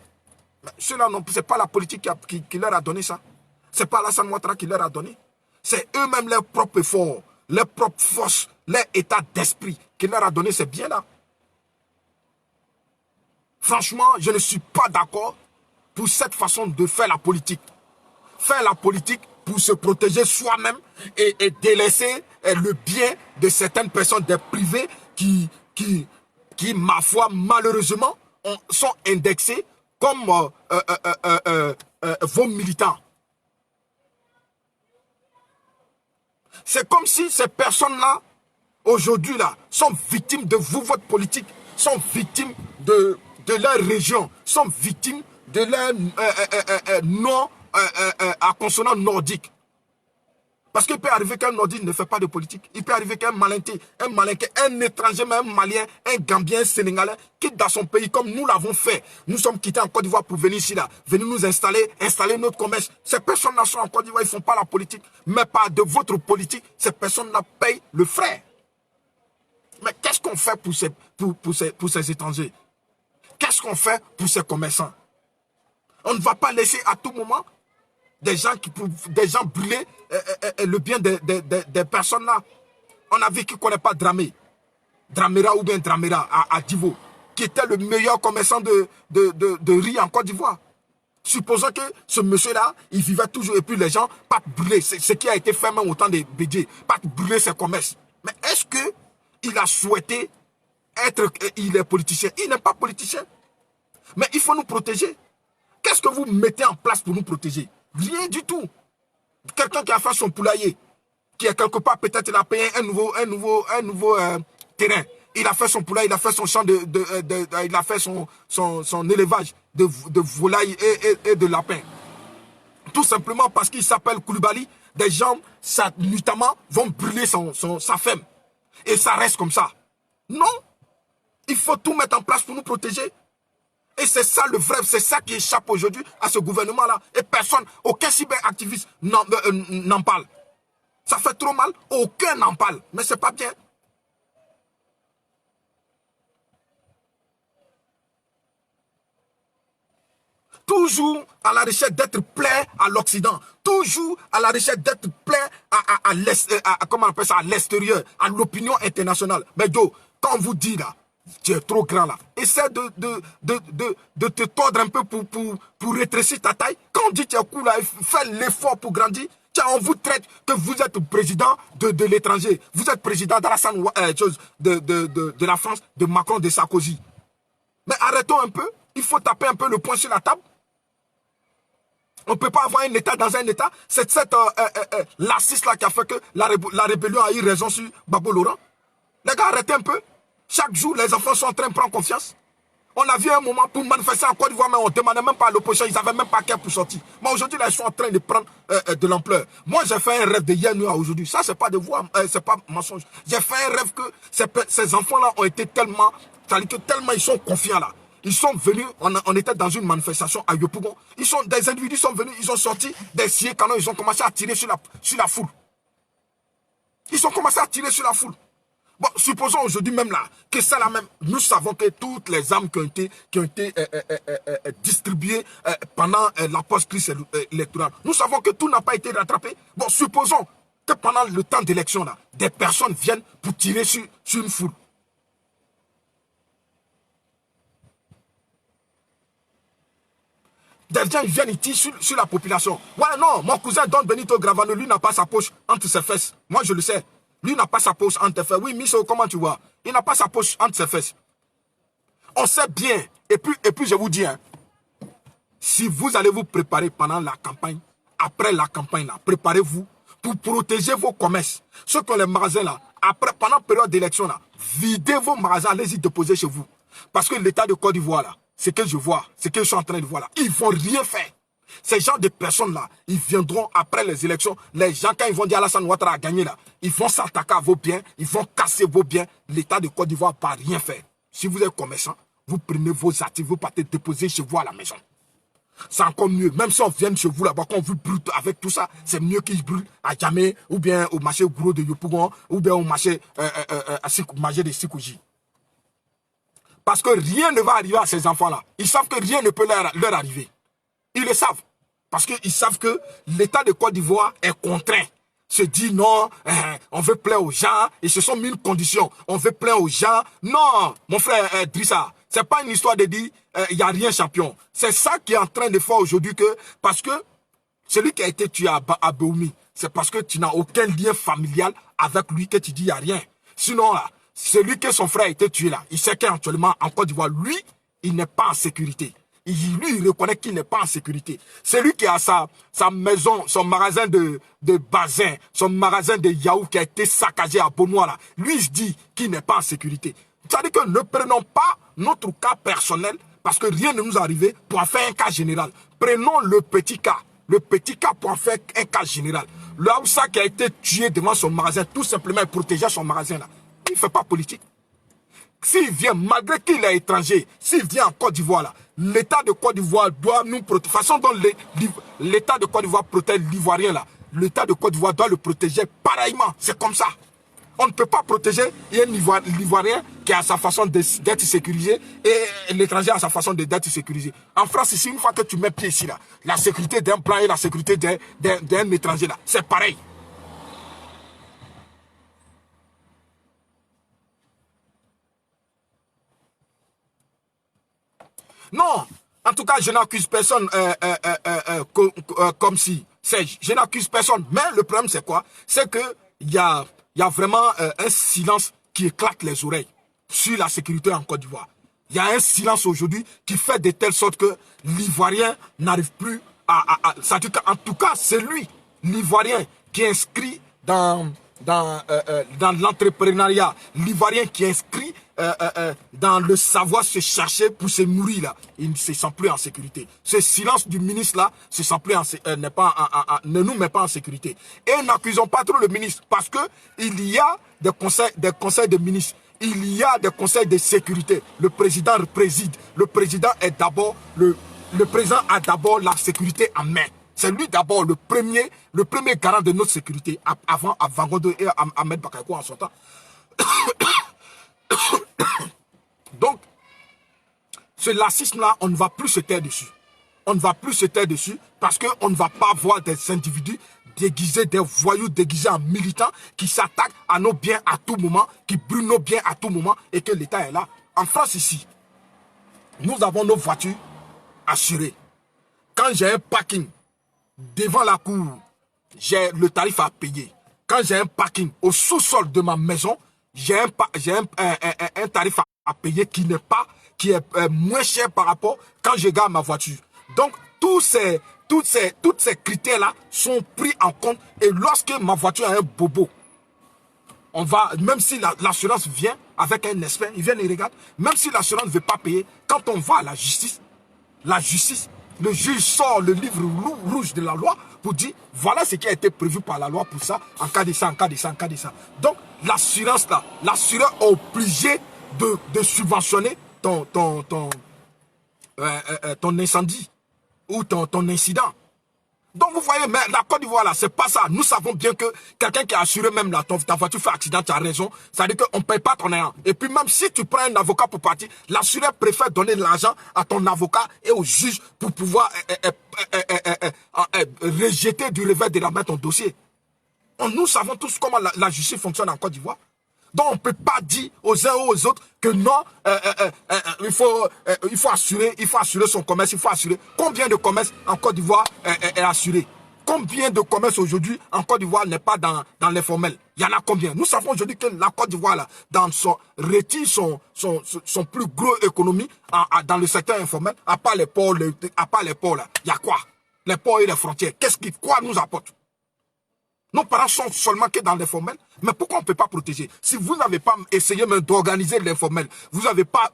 Ceux-là, ce n'est pas la politique qui leur a donné ça. Ce n'est pas Alassane Ouattara qui leur a donné. C'est eux-mêmes leurs propres efforts, leurs propres forces, leur état d'esprit qui leur a donné ces biens-là. Franchement, je ne suis pas d'accord pour cette façon de faire la politique. Faire la politique pour se protéger soi-même et délaisser le bien de certaines personnes, des privés qui ma foi, malheureusement, sont indexés comme vos militants. C'est comme si ces personnes-là, aujourd'hui, là, sont victimes de vous, votre politique, sont victimes de leur région, sont victimes de leur nom à consonance nordique. Parce qu'il peut arriver qu'un nordique ne fait pas de politique. Il peut arriver qu'un malinqué, un étranger, même un malien, un gambien, un sénégalais, quitte dans son pays comme nous l'avons fait. Nous sommes quittés en Côte d'Ivoire pour venir ici, là, venir nous installer notre commerce. Ces personnes-là sont en Côte d'Ivoire, ils ne font pas la politique. Mais pas de votre politique, ces personnes-là payent le frais. Mais qu'est-ce qu'on fait pour ces étrangers? Qu'est-ce qu'on fait pour ces commerçants? On ne va pas laisser à tout moment des gens brûler le bien des personnes là. On a vu qui ne connaît pas Dramé. Dramera ou bien Dramera à Divo. qui était le meilleur commerçant de riz en Côte d'Ivoire. Supposons que ce monsieur-là, il vivait toujours et puis les gens, pas brûler, ce qui a été fait même au temps des Bédier, pas brûler ses commerces. Mais est-ce qu'il a souhaité être, il est politicien? Il n'est pas politicien. Mais il faut nous protéger. Qu'est-ce que vous mettez en place pour nous protéger? Rien du tout. Quelqu'un qui a fait son poulailler, qui est quelque part, peut-être il a payé un nouveau terrain. Il a fait son poulailler, il a fait son champ il a fait son élevage de volailles et de lapins. Tout simplement parce qu'il s'appelle Koulibaly, des gens, notamment, vont brûler sa femme. Et ça reste comme ça. Non. Il faut tout mettre en place pour nous protéger. Et c'est ça le vrai, c'est ça qui échappe aujourd'hui à ce gouvernement-là. Et personne, aucun cyberactiviste n'en parle. Ça fait trop mal, aucun n'en parle. Mais c'est pas bien. Toujours à la recherche d'être plein à l'Occident. Toujours à la recherche d'être plein comment on appelle ça, à l'extérieur, à l'opinion internationale. Mais Joe, quand on vous dit là, tu es trop grand là, essaie de te tordre un peu pour rétrécir ta taille. Quand on dit tu es cool là, fais l'effort pour grandir. Tiens, on vous traite que vous êtes président de l'étranger. Vous êtes président d'Alassane de la France, de Macron, de Sarkozy. Mais arrêtons un peu. Il faut taper un peu le poing sur la table. On ne peut pas avoir un État dans un État. C'est cette lassiste-là qui a fait que la rébellion a eu raison sur Babo Laurent. Les gars, arrêtez un peu. Chaque jour, les enfants sont en train de prendre confiance. On a vu un moment pour manifester en Côte d'Ivoire, mais on ne demandait même pas à l'opposition. Ils n'avaient même pas qu'un pour sortir. Mais aujourd'hui, là, ils sont en train de prendre de l'ampleur. Moi, j'ai fait un rêve de hier nuit à aujourd'hui. Ça, c'est pas de voix, c'est pas mensonge. J'ai fait un rêve que ces enfants-là ont été tellement, ils sont confiants là. Ils sont venus, on était dans une manifestation à Yopougon. Des individus sont venus, ils ont sorti des sciés canons, ils ont commencé à tirer sur la foule. Ils ont commencé à tirer sur la foule. Bon, supposons aujourd'hui même là, que c'est la même. Nous savons que toutes les armes qui ont été distribuées pendant la post-crise électorale, nous savons que tout n'a pas été rattrapé. Bon, supposons que pendant le temps d'élection là, des personnes viennent pour tirer sur une foule. Des gens viennent, ils tirent sur la population. Ouais, non, mon cousin Don Benito Gravano, lui n'a pas sa poche entre ses fesses. Moi, je le sais. Lui n'a pas sa poche entre ses fesses. Oui, Misso, comment tu vois? Il n'a pas sa poche entre ses fesses. On sait bien. Et puis je vous dis, hein, si vous allez vous préparer pendant la campagne, après la campagne, là, préparez-vous pour protéger vos commerces. Ceux qui ont les magasins, là, pendant la période d'élection, là, videz vos magasins, allez-y déposer chez vous. Parce que l'État de Côte d'Ivoire, là, ce que je vois, ce que je suis en train de voir là, ils ne vont rien faire. Ces gens de personnes-là, ils viendront après les élections. Les gens, quand ils vont dire Alassane Ouattara a gagné là, ils vont s'attaquer à vos biens, ils vont casser vos biens. L'État de Côte d'Ivoire ne va rien faire. Si vous êtes commerçant, vous prenez vos actifs, vous partez déposer chez vous à la maison. C'est encore mieux. Même si on vient chez vous là-bas, quand on vous brûle avec tout ça, c'est mieux qu'ils brûlent à Djamé, ou bien au marché gros de Yopougon, ou bien au marché de Sikouji. Parce que rien ne va arriver à ces enfants-là. Ils savent que rien ne peut leur arriver. Ils le savent. Parce qu'ils savent que l'État de Côte d'Ivoire est contraint. Se dit non, on veut plaire aux gens. Ils se sont mis une condition. On veut plaire aux gens. Non, mon frère Drissa, c'est pas une histoire de dire il n'y a rien champion. C'est ça qui est en train de faire aujourd'hui que, parce que celui qui a été tué à Béoumi, c'est parce que tu n'as aucun lien familial avec lui que tu dis il n'y a rien. Sinon, là, celui que son frère a été tué là, il sait qu'actuellement en Côte d'Ivoire, lui, il n'est pas en sécurité. Lui, il reconnaît qu'il n'est pas en sécurité. Celui qui a sa maison, son magasin de bazin, son magasin de yaourt qui a été saccagé à Beaunois là, lui, il se dit qu'il n'est pas en sécurité. C'est-à-dire que ne prenons pas notre cas personnel parce que rien ne nous est arrivé pour en faire un cas général. Prenons le petit cas pour en faire un cas général. Le Haoussa qui a été tué devant son magasin, tout simplement, il protégeait son magasin là. Il ne fait pas politique. S'il vient, malgré qu'il est étranger, s'il vient en Côte d'Ivoire, là, l'État de Côte d'Ivoire doit nous protéger. De toute façon, dont l'État de Côte d'Ivoire protège l'Ivoirien, là, l'État de Côte d'Ivoire doit le protéger pareillement. C'est comme ça. On ne peut pas protéger l'Ivoirien qui a sa façon d'être sécurisé et l'étranger a sa façon d'être sécurisé. En France, ici, une fois que tu mets pied ici, là, la sécurité d'un plan et la sécurité d'un étranger, là, c'est pareil. Non, en tout cas, je n'accuse personne comme si. Je n'accuse personne. Mais le problème, c'est quoi? C'est qu'il y a vraiment un silence qui éclate les oreilles sur la sécurité en Côte d'Ivoire. Il y a un silence aujourd'hui qui fait de telle sorte que l'Ivoirien n'arrive plus ça dit qu'en tout cas, c'est lui, l'Ivoirien, qui est inscrit dans l'entrepreneuriat, l'Ivoirien qui est inscrit dans le savoir se chercher pour se nourrir là, il ne se sent plus en sécurité. Ce silence du ministre là ne nous met pas en sécurité. Et n'accusons pas trop le ministre parce que il y a des conseils de ministres. Il y a des conseils de sécurité. Le président préside. Le président est d'abord le président a d'abord la sécurité en main. C'est lui d'abord le premier garant de notre sécurité avant Godo et Ahmed Bakayoko en son temps. Donc, ce lacisme-là, on ne va plus se taire dessus. On ne va plus se taire dessus parce qu'on ne va pas voir des individus déguisés, des voyous déguisés en militants qui s'attaquent à nos biens à tout moment, qui brûlent nos biens à tout moment et que l'État est là. En France ici, nous avons nos voitures assurées. Quand j'ai un parking devant la cour, j'ai le tarif à payer. Quand j'ai un parking au sous-sol de ma maison, j'ai un tarif à payer qui est moins cher par rapport quand je garde ma voiture. Donc, tous ces critères-là sont pris en compte. Et lorsque ma voiture a un bobo, on va, même si l'assurance vient avec un expert, il vient et regarde, même si l'assurance ne veut pas payer, quand on va à la justice, le juge sort le livre rouge de la loi pour dire, voilà ce qui a été prévu par la loi pour ça, en cas de ça, en cas de ça, en cas de ça. Donc, l'assurance là, l'assureur est obligé de subventionner ton incendie ou ton incident. Donc vous voyez, mais la Côte d'Ivoire là, c'est pas ça. Nous savons bien que quelqu'un qui a assuré même là, ta voiture fait accident, tu as raison. Ça veut dire qu'on ne paye pas ton ayant. Et puis même si tu prends un avocat pour partir, l'assureur préfère donner de l'argent à ton avocat et au juge pour pouvoir rejeter du revers de la main ton dossier. Nous savons tous comment la justice fonctionne en Côte d'Ivoire. Donc on ne peut pas dire aux uns ou aux autres que non, il faut assurer son commerce, il faut assurer. Combien de commerces en Côte d'Ivoire est assuré? Combien de commerces aujourd'hui en Côte d'Ivoire n'est pas dans l'informel? Il y en a combien? Nous savons aujourd'hui que la Côte d'Ivoire là, retire son plus gros économie dans le secteur informel, à part les ports là. Il y a quoi? Les ports et les frontières. Quoi nous apporte? Nos parents sont seulement que dans l'informel. Mais pourquoi on ne peut pas protéger? Si vous n'avez pas essayé même d'organiser l'informel, vous n'avez pas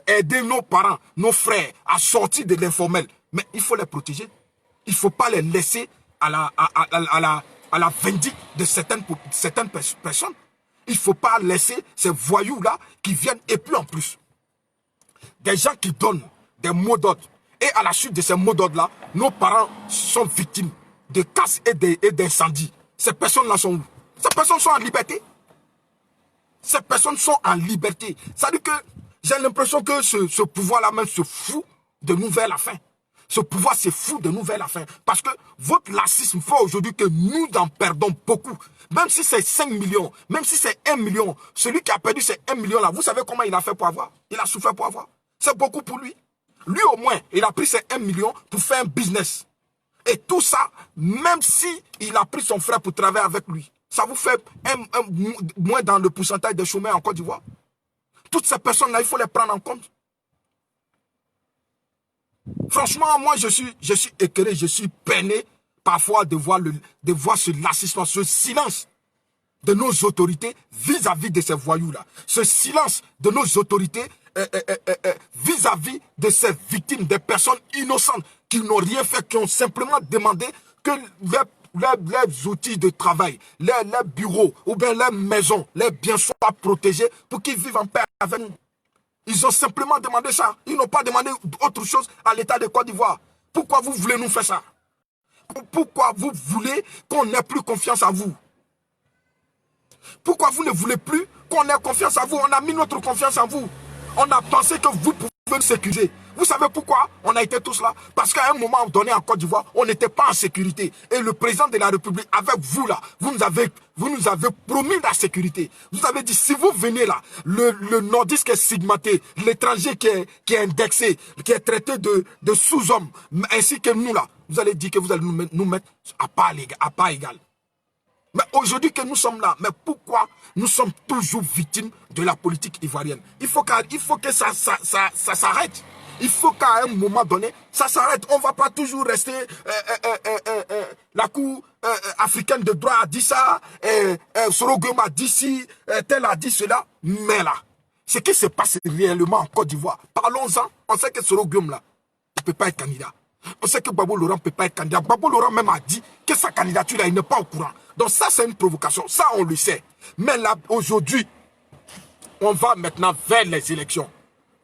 aidé nos parents, nos frères à sortir de l'informel. Mais il faut les protéger. Il ne faut pas les laisser à la vindicte de certaines personnes. Il ne faut pas laisser ces voyous-là qui viennent. Et puis en plus, des gens qui donnent des mots d'ordre. Et à la suite de ces mots d'ordre-là, nos parents sont victimes de casse et d'incendie. Ces personnes-là sont où? Ces personnes sont en liberté. Ces personnes sont en liberté. Ça veut dire que j'ai l'impression que ce pouvoir-là même se fout de nous vers la fin. Ce pouvoir se fout de nous vers la fin. Parce que votre lacisme fait aujourd'hui que nous en perdons beaucoup. Même si c'est 5 millions, même si c'est 1 million, celui qui a perdu ces 1 million-là, vous savez comment il a fait pour avoir? Il a souffert pour avoir. C'est beaucoup pour lui. Lui au moins, il a pris ces 1 million pour faire un business. Et tout ça, même si il a pris son frère pour travailler avec lui, ça vous fait moins dans le pourcentage de chômeurs en Côte d'Ivoire. Toutes ces personnes-là, il faut les prendre en compte. Franchement, moi, je suis écœuré, je suis peiné parfois de voir ce lacisme, ce silence de nos autorités vis-à-vis de ces voyous-là. Ce silence de nos autorités vis-à-vis de ces victimes, des personnes innocentes qui n'ont rien fait, qui ont simplement demandé que leurs outils de travail, leurs bureaux ou bien leurs maisons, leurs biens soient protégés pour qu'ils vivent en paix avec nous. Ils ont simplement demandé ça. Ils n'ont pas demandé autre chose à l'État de Côte d'Ivoire. Pourquoi vous voulez nous faire ça? Pourquoi vous voulez qu'on n'ait plus confiance en vous? Pourquoi vous ne voulez plus qu'on ait confiance en vous? On a mis notre confiance en vous. On a pensé que vous pouvez nous sécuriser. Vous savez pourquoi on a été tous là? Parce qu'à un moment donné en Côte d'Ivoire, on n'était pas en sécurité. Et le président de la République, avec vous là, vous nous avez promis la sécurité. Vous avez dit, si vous venez là, le nordiste qui est stigmaté, l'étranger qui est indexé, qui est traité de sous-homme, ainsi que nous là, vous allez dire que vous allez nous mettre à part égale. Mais aujourd'hui que nous sommes là, mais pourquoi nous sommes toujours victimes de la politique ivoirienne? Il faut que ça s'arrête. Il faut qu'à un moment donné, ça s'arrête. On ne va pas toujours rester... la Cour africaine de droit a dit ça, Soro Guillaume a dit ci, tel a dit cela. Mais là, ce qui se passe réellement en Côte d'Ivoire, parlons-en. On sait que Soro Guillaume là, il ne peut pas être candidat. On sait que Gbagbo Laurent ne peut pas être candidat. Gbagbo Laurent même a dit que sa candidature là, il n'est pas au courant. Donc ça, c'est une provocation. Ça, on le sait. Mais là, aujourd'hui, on va maintenant vers les élections,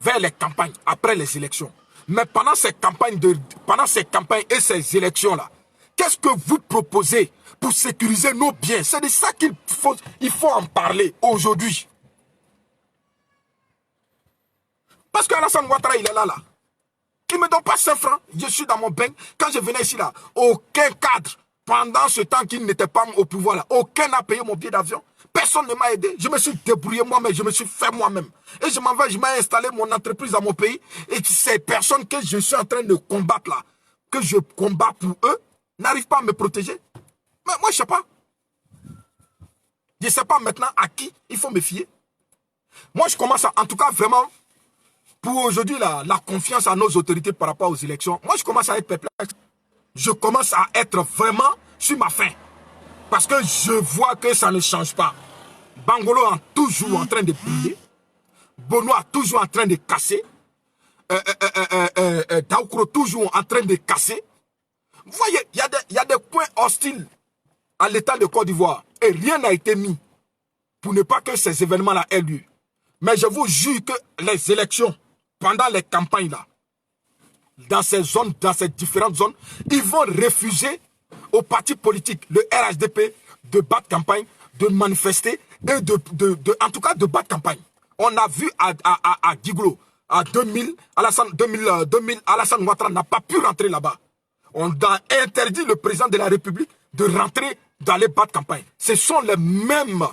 vers les campagnes, après les élections. Mais pendant ces campagnes et ces élections-là, qu'est-ce que vous proposez pour sécuriser nos biens? C'est de ça qu'il faut en parler aujourd'hui. Parce qu'Alassane Ouattara, il est là. Il ne me donne pas 5 francs. Je suis dans mon bain. Quand je venais ici, là, aucun cadre, pendant ce temps qu'il n'était pas au pouvoir, là, aucun n'a payé mon billet d'avion. Personne ne m'a aidé. Je me suis débrouillé moi-même. Je me suis fait moi-même. Et je m'en vais, je m'ai installé mon entreprise dans mon pays. Et ces personnes que je suis en train de combattre là, que je combats pour eux, n'arrivent pas à me protéger. Mais moi, je ne sais pas. Je ne sais pas maintenant à qui il faut me fier. Moi, je commence à, en tout cas, vraiment, pour aujourd'hui, la confiance à nos autorités par rapport aux élections, moi, je commence à être perplexe. Je commence à être vraiment sur ma faim. Parce que je vois que ça ne change pas. Bangolo est toujours en train de brûler. Bono est toujours en train de casser. Daoukro toujours en train de casser. Vous voyez, il y a des points hostiles à l'État de Côte d'Ivoire. Et rien n'a été mis pour ne pas que ces événements-là aient lieu. Mais je vous jure que les élections, pendant les campagnes là, dans ces zones, dans ces différentes zones, ils vont refuser aux partis politiques, le RHDP, de battre campagne, de manifester et en tout cas de battre campagne. On a vu à Guiglo, à 2000, Alassane Ouattara n'a pas pu rentrer là-bas. On a interdit le président de la République de rentrer, d'aller battre campagne. Ce sont les mêmes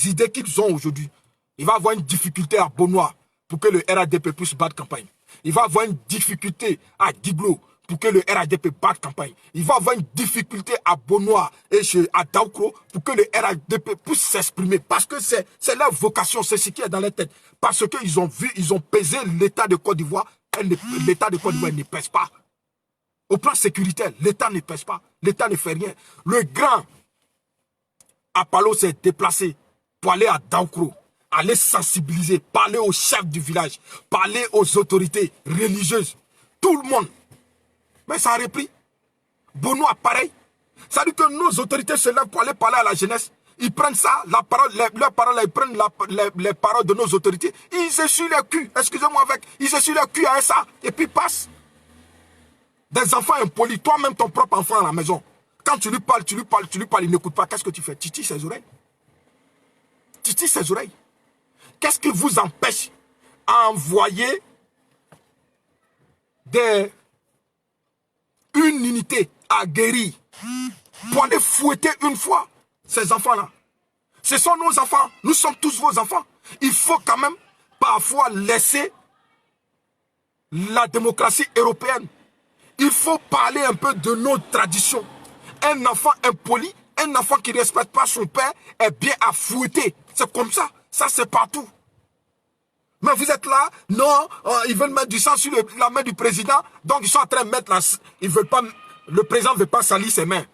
idées qu'ils ont aujourd'hui. Il va avoir une difficulté à Bonois pour que le RHDP puisse battre campagne. Il va avoir une difficulté à Guiglo pour que le RHDP batte campagne. Il va avoir une difficulté à Bonois et à Daoukro pour que le RHDP puisse s'exprimer. Parce que c'est leur vocation, c'est ce qui est dans leur tête. Parce qu'ils ont vu, ils ont pesé l'État de Côte d'Ivoire. L'État de Côte d'Ivoire ne pèse pas. Au plan sécuritaire, l'État ne pèse pas. L'État ne fait rien. Le grand Apollo s'est déplacé pour aller à Daoukro, aller sensibiliser, parler aux chefs du village, parler aux autorités religieuses. Tout le monde. Mais ça a repris. Bono a pareil. Ça veut dire que nos autorités se lèvent pour aller parler à la jeunesse. Ils prennent ça, leurs paroles, ils prennent les paroles de nos autorités. Ils essuient leur cul. Excusez-moi avec. Ils essuient leur cul à ça. Et puis passent. Des enfants impolis. Toi-même, ton propre enfant à la maison. Quand tu lui parles, il n'écoute pas. Qu'est-ce que tu fais? Tu tires ses oreilles. Tu tires ses oreilles. Qu'est-ce qui vous empêche à envoyer une unité aguerrie pour aller fouetter une fois ces enfants-là? Ce sont nos enfants. Nous sommes tous vos enfants. Il faut quand même parfois laisser la démocratie européenne. Il faut parler un peu de nos traditions. Un enfant impoli, un enfant qui ne respecte pas son père est bien à fouetter. C'est comme ça. Ça, c'est partout. Mais vous êtes là, non, ils veulent mettre du sang sur la main du président, donc ils sont en train de mettre ils veulent pas, le président ne veut pas salir ses mains.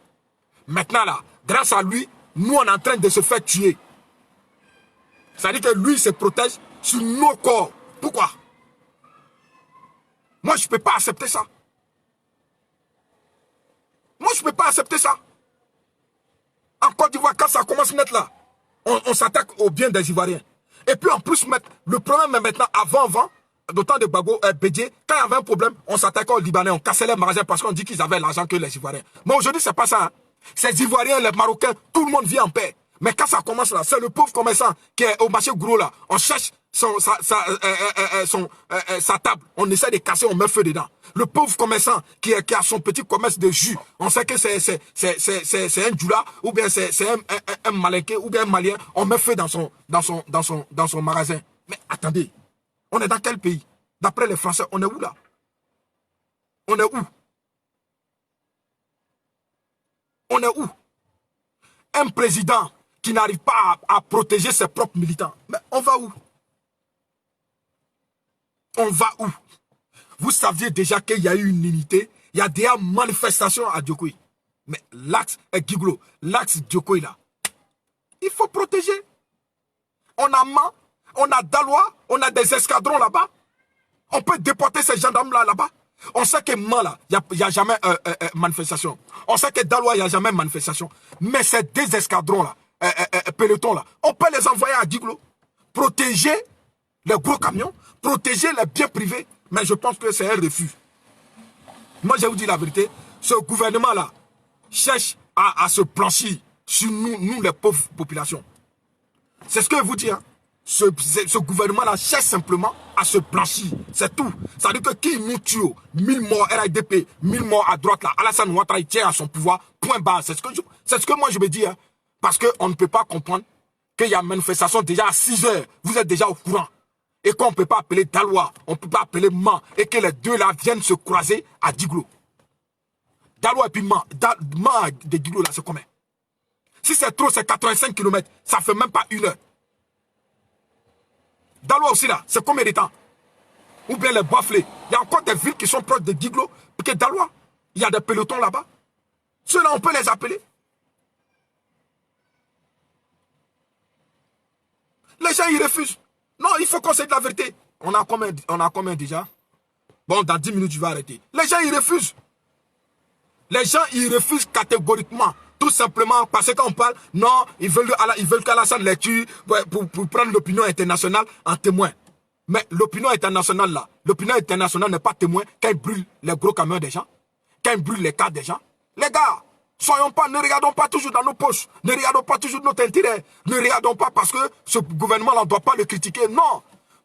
Maintenant là, grâce à lui, nous on est en train de se faire tuer. C'est-à-dire que lui se protège sur nos corps. Pourquoi? Moi je ne peux pas accepter ça. Moi je ne peux pas accepter ça. En Côte d'Ivoire, quand ça commence à mettre là, on s'attaque au bien des Ivoiriens. Et puis en plus, le problème est maintenant, avant, d'autant de Gbagbo, Bédié, quand il y avait un problème, on s'attaquait aux Libanais, on cassait les magasins parce qu'on dit qu'ils avaient l'argent que les Ivoiriens. Mais aujourd'hui, c'est pas ça. Hein. Ces Ivoiriens, les Marocains, tout le monde vit en paix. Mais quand ça commence là, c'est le pauvre commerçant qui est au marché gros là. On cherche sa table, on essaie de casser, on met feu dedans. Le pauvre commerçant qui a son petit commerce de jus, on sait que c'est un djoula, ou bien c'est un malinqué, ou bien un malien, on met feu dans son magasin. Mais attendez, on est dans quel pays? D'après les Français, on est où là? On est où? On est où? Un président qui n'arrive pas à protéger ses propres militants. Mais on va où? On va où? Vous saviez déjà qu'il y a eu une unité, il y a déjà manifestation à Diokoui. Mais l'axe Giglo, l'axe Diokoui là, il faut protéger. On a Man, on a Daloa, on a des escadrons là-bas. On peut déporter ces gendarmes là-bas. On sait que Man là, il n'y a jamais manifestation. On sait que Daloa, il n'y a jamais manifestation. Mais ces deux escadrons là, pelotons là, on peut les envoyer à Giglo. Protéger les gros camions, protéger les biens privés. Mais je pense que c'est un refus. Moi, je vous dis la vérité, ce gouvernement-là cherche à se blanchir sur nous, les pauvres populations. C'est ce que je vous dis. Hein. Ce gouvernement-là cherche simplement à se blanchir. C'est tout. Ça veut dire que qui nous tue, 1000 morts RADP, 1000 morts à droite, là, Alassane Ouattara, il tient à son pouvoir, point barre. C'est ce que moi je me dis. Hein. Parce qu'on ne peut pas comprendre qu'il y a manifestation déjà à 6 heures. Vous êtes déjà au courant. Et qu'on ne peut pas appeler Daloa, on ne peut pas appeler Man, et que les deux là viennent se croiser à Diglo. Daloa et puis Man de Diglo là, c'est combien? Si c'est trop, c'est 85 km, ça ne fait même pas 1 heure. Daloa aussi là, c'est combien de temps? Ou bien les Baflés. Il y a encore des villes qui sont proches de Diglo, que Daloa, il y a des pelotons là-bas. Ceux-là, on peut les appeler. Les gens, ils refusent. Non, il faut qu'on se dise la vérité. On a combien déjà? Bon, dans 10 minutes, je vais arrêter. Les gens, ils refusent. Les gens, ils refusent catégoriquement. Tout simplement parce qu'on parle, non, ils veulent qu'Alassane les tue pour prendre l'opinion internationale en témoin. Mais l'opinion internationale là, l'opinion internationale n'est pas témoin quand ils brûlent les gros camions des gens, quand ils brûlent les cas des gens. Les gars, ne regardons pas toujours dans nos poches, ne regardons pas toujours notre intérêt, ne regardons pas parce que ce gouvernement-là, on ne doit pas le critiquer. Non,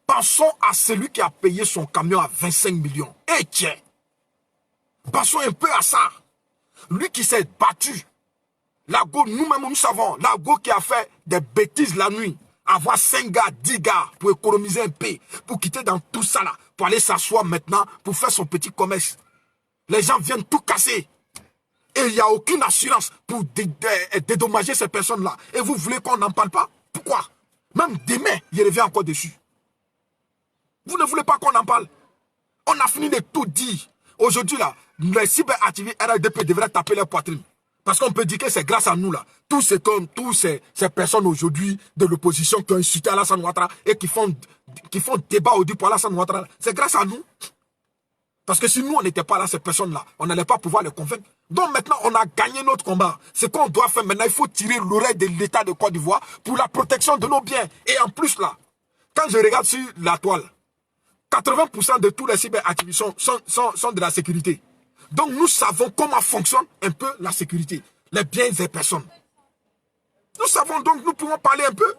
pensons à celui qui a payé son camion à 25 millions. Eh tiens, pensons un peu à ça. Lui qui s'est battu. Lago, nous-mêmes, nous savons, Lago qui a fait des bêtises la nuit, avoir 5 gars, 10 gars pour économiser un peu, pour quitter dans tout ça là, pour aller s'asseoir maintenant, pour faire son petit commerce. Les gens viennent tout casser. Et il n'y a aucune assurance pour dédommager ces personnes-là. Et vous voulez qu'on n'en parle pas? Pourquoi? Même demain, il revient encore dessus. Vous ne voulez pas qu'on en parle? On a fini de tout dire. Aujourd'hui là, les cyberactivistes RDP devraient taper leur poitrine. Parce qu'on peut dire que c'est grâce à nous là. Tous ces personnes aujourd'hui de l'opposition qui ont insulté Alassane Ouattara et qui font débat aujourd'hui pour Alassane Ouattara, c'est grâce à nous. Parce que si nous on n'était pas là, ces personnes-là, on n'allait pas pouvoir les convaincre. Donc maintenant, on a gagné notre combat. Ce qu'on doit faire maintenant, il faut tirer l'oreille de l'État de Côte d'Ivoire pour la protection de nos biens. Et en plus là, quand je regarde sur la toile, 80% de tous les cyberactivistes sont de la sécurité. Donc nous savons comment fonctionne un peu la sécurité, les biens des personnes. Nous savons donc, nous pouvons parler un peu.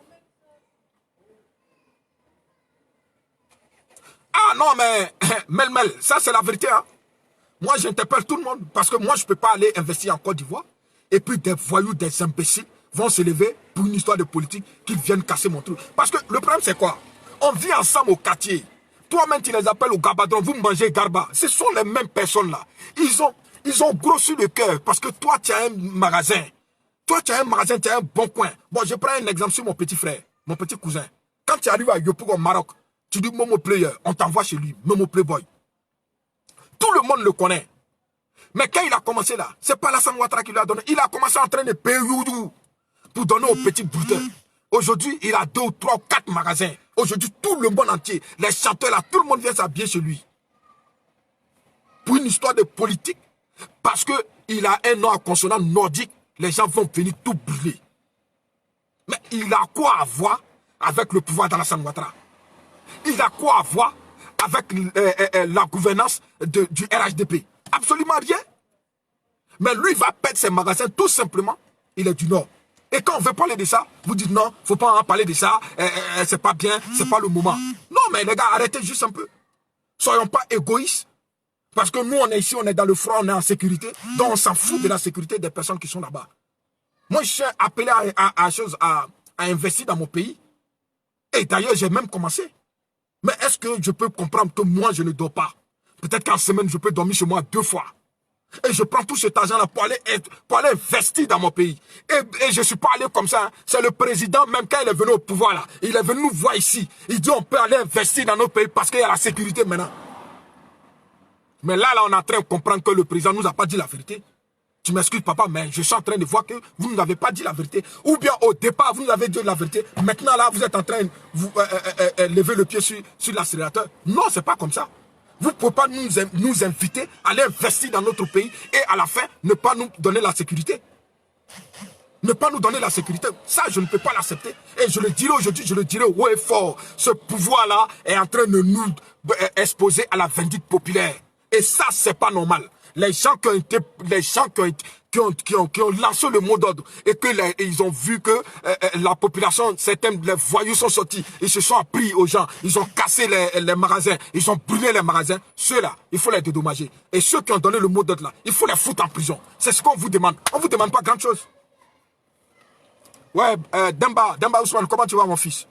Ah non mais, Mel, ça c'est la vérité. Hein? Moi j'interpelle tout le monde parce que moi je ne peux pas aller investir en Côte d'Ivoire. Et puis des voyous, des imbéciles vont se lever pour une histoire de politique qu'ils viennent casser mon truc. Parce que le problème c'est quoi? On vit ensemble au quartier. Toi-même, tu les appelles au gabadron, vous mangez garba. Ce sont les mêmes personnes-là. Ils ont grossi le cœur parce que toi, tu as un magasin. Toi, tu as un magasin, tu as un bon coin. Bon, je prends un exemple sur mon petit frère, mon petit cousin. Quand tu arrives à Yopougon, au Maroc, tu dis Momo Player, on t'envoie chez lui, Momo Playboy. Tout le monde le connaît. Mais quand il a commencé là, c'est pas Alassane Ouattara qui lui a donné. Il a commencé en train de payer pour donner aux petits brouteurs. Aujourd'hui, il a 2 ou 3 ou 4 magasins. Aujourd'hui, tout le monde entier, les chanteurs là, tout le monde vient s'habiller chez lui. Pour une histoire de politique, parce qu'il a un nom à consonance nordique, les gens vont venir tout brûler. Mais il a quoi à voir avec le pouvoir d'Alassane Ouattara? Il a quoi à voir avec la gouvernance du RHDP? Absolument rien. Mais lui, il va perdre ses magasins tout simplement. Il est du Nord. Et quand on veut parler de ça, vous dites non, faut pas en parler de ça, c'est pas bien, c'est pas le moment. Non, mais les gars, arrêtez juste un peu. Soyons pas égoïstes. Parce que nous, on est ici, on est dans le front, on est en sécurité. Donc, on s'en fout de la sécurité des personnes qui sont là-bas. Moi, je suis appelé à investir dans mon pays. Et d'ailleurs, j'ai même commencé. Mais est-ce que je peux comprendre que moi, je ne dors pas? Peut-être qu'en semaine, je peux dormir chez moi 2 fois. Et je prends tout cet argent-là pour aller investir dans mon pays. Et je ne suis pas allé comme ça. Hein. C'est le président, même quand il est venu au pouvoir, là, il est venu nous voir ici. Il dit on peut aller investir dans notre pays parce qu'il y a la sécurité maintenant. Mais là, on est en train de comprendre que le président ne nous a pas dit la vérité. Tu m'excuses, papa, mais je suis en train de voir que vous ne nous avez pas dit la vérité. Ou bien au départ, vous nous avez dit la vérité. Maintenant, là, vous êtes en train de vous lever le pied sur l'accélérateur. Non, c'est pas comme ça. Vous ne pouvez pas nous inviter à aller investir dans notre pays et à la fin, ne pas nous donner la sécurité. Ne pas nous donner la sécurité. Ça, je ne peux pas l'accepter. Et je le dirai aujourd'hui, je le dirai haut et fort. Ce pouvoir-là est en train de nous exposer à la vindicte populaire. Et ça, c'est pas normal. Les gens qui ont lancé le mot d'ordre et ils ont vu que la population, certains, les voyous sont sortis, ils se sont appris aux gens, ils ont cassé les magasins, ils ont brûlé les magasins. Ceux-là, il faut les dédommager. Et ceux qui ont donné le mot d'ordre là, il faut les foutre en prison. C'est ce qu'on vous demande. On ne vous demande pas grand chose. Ouais, Demba Ousmane, comment tu vas mon fils?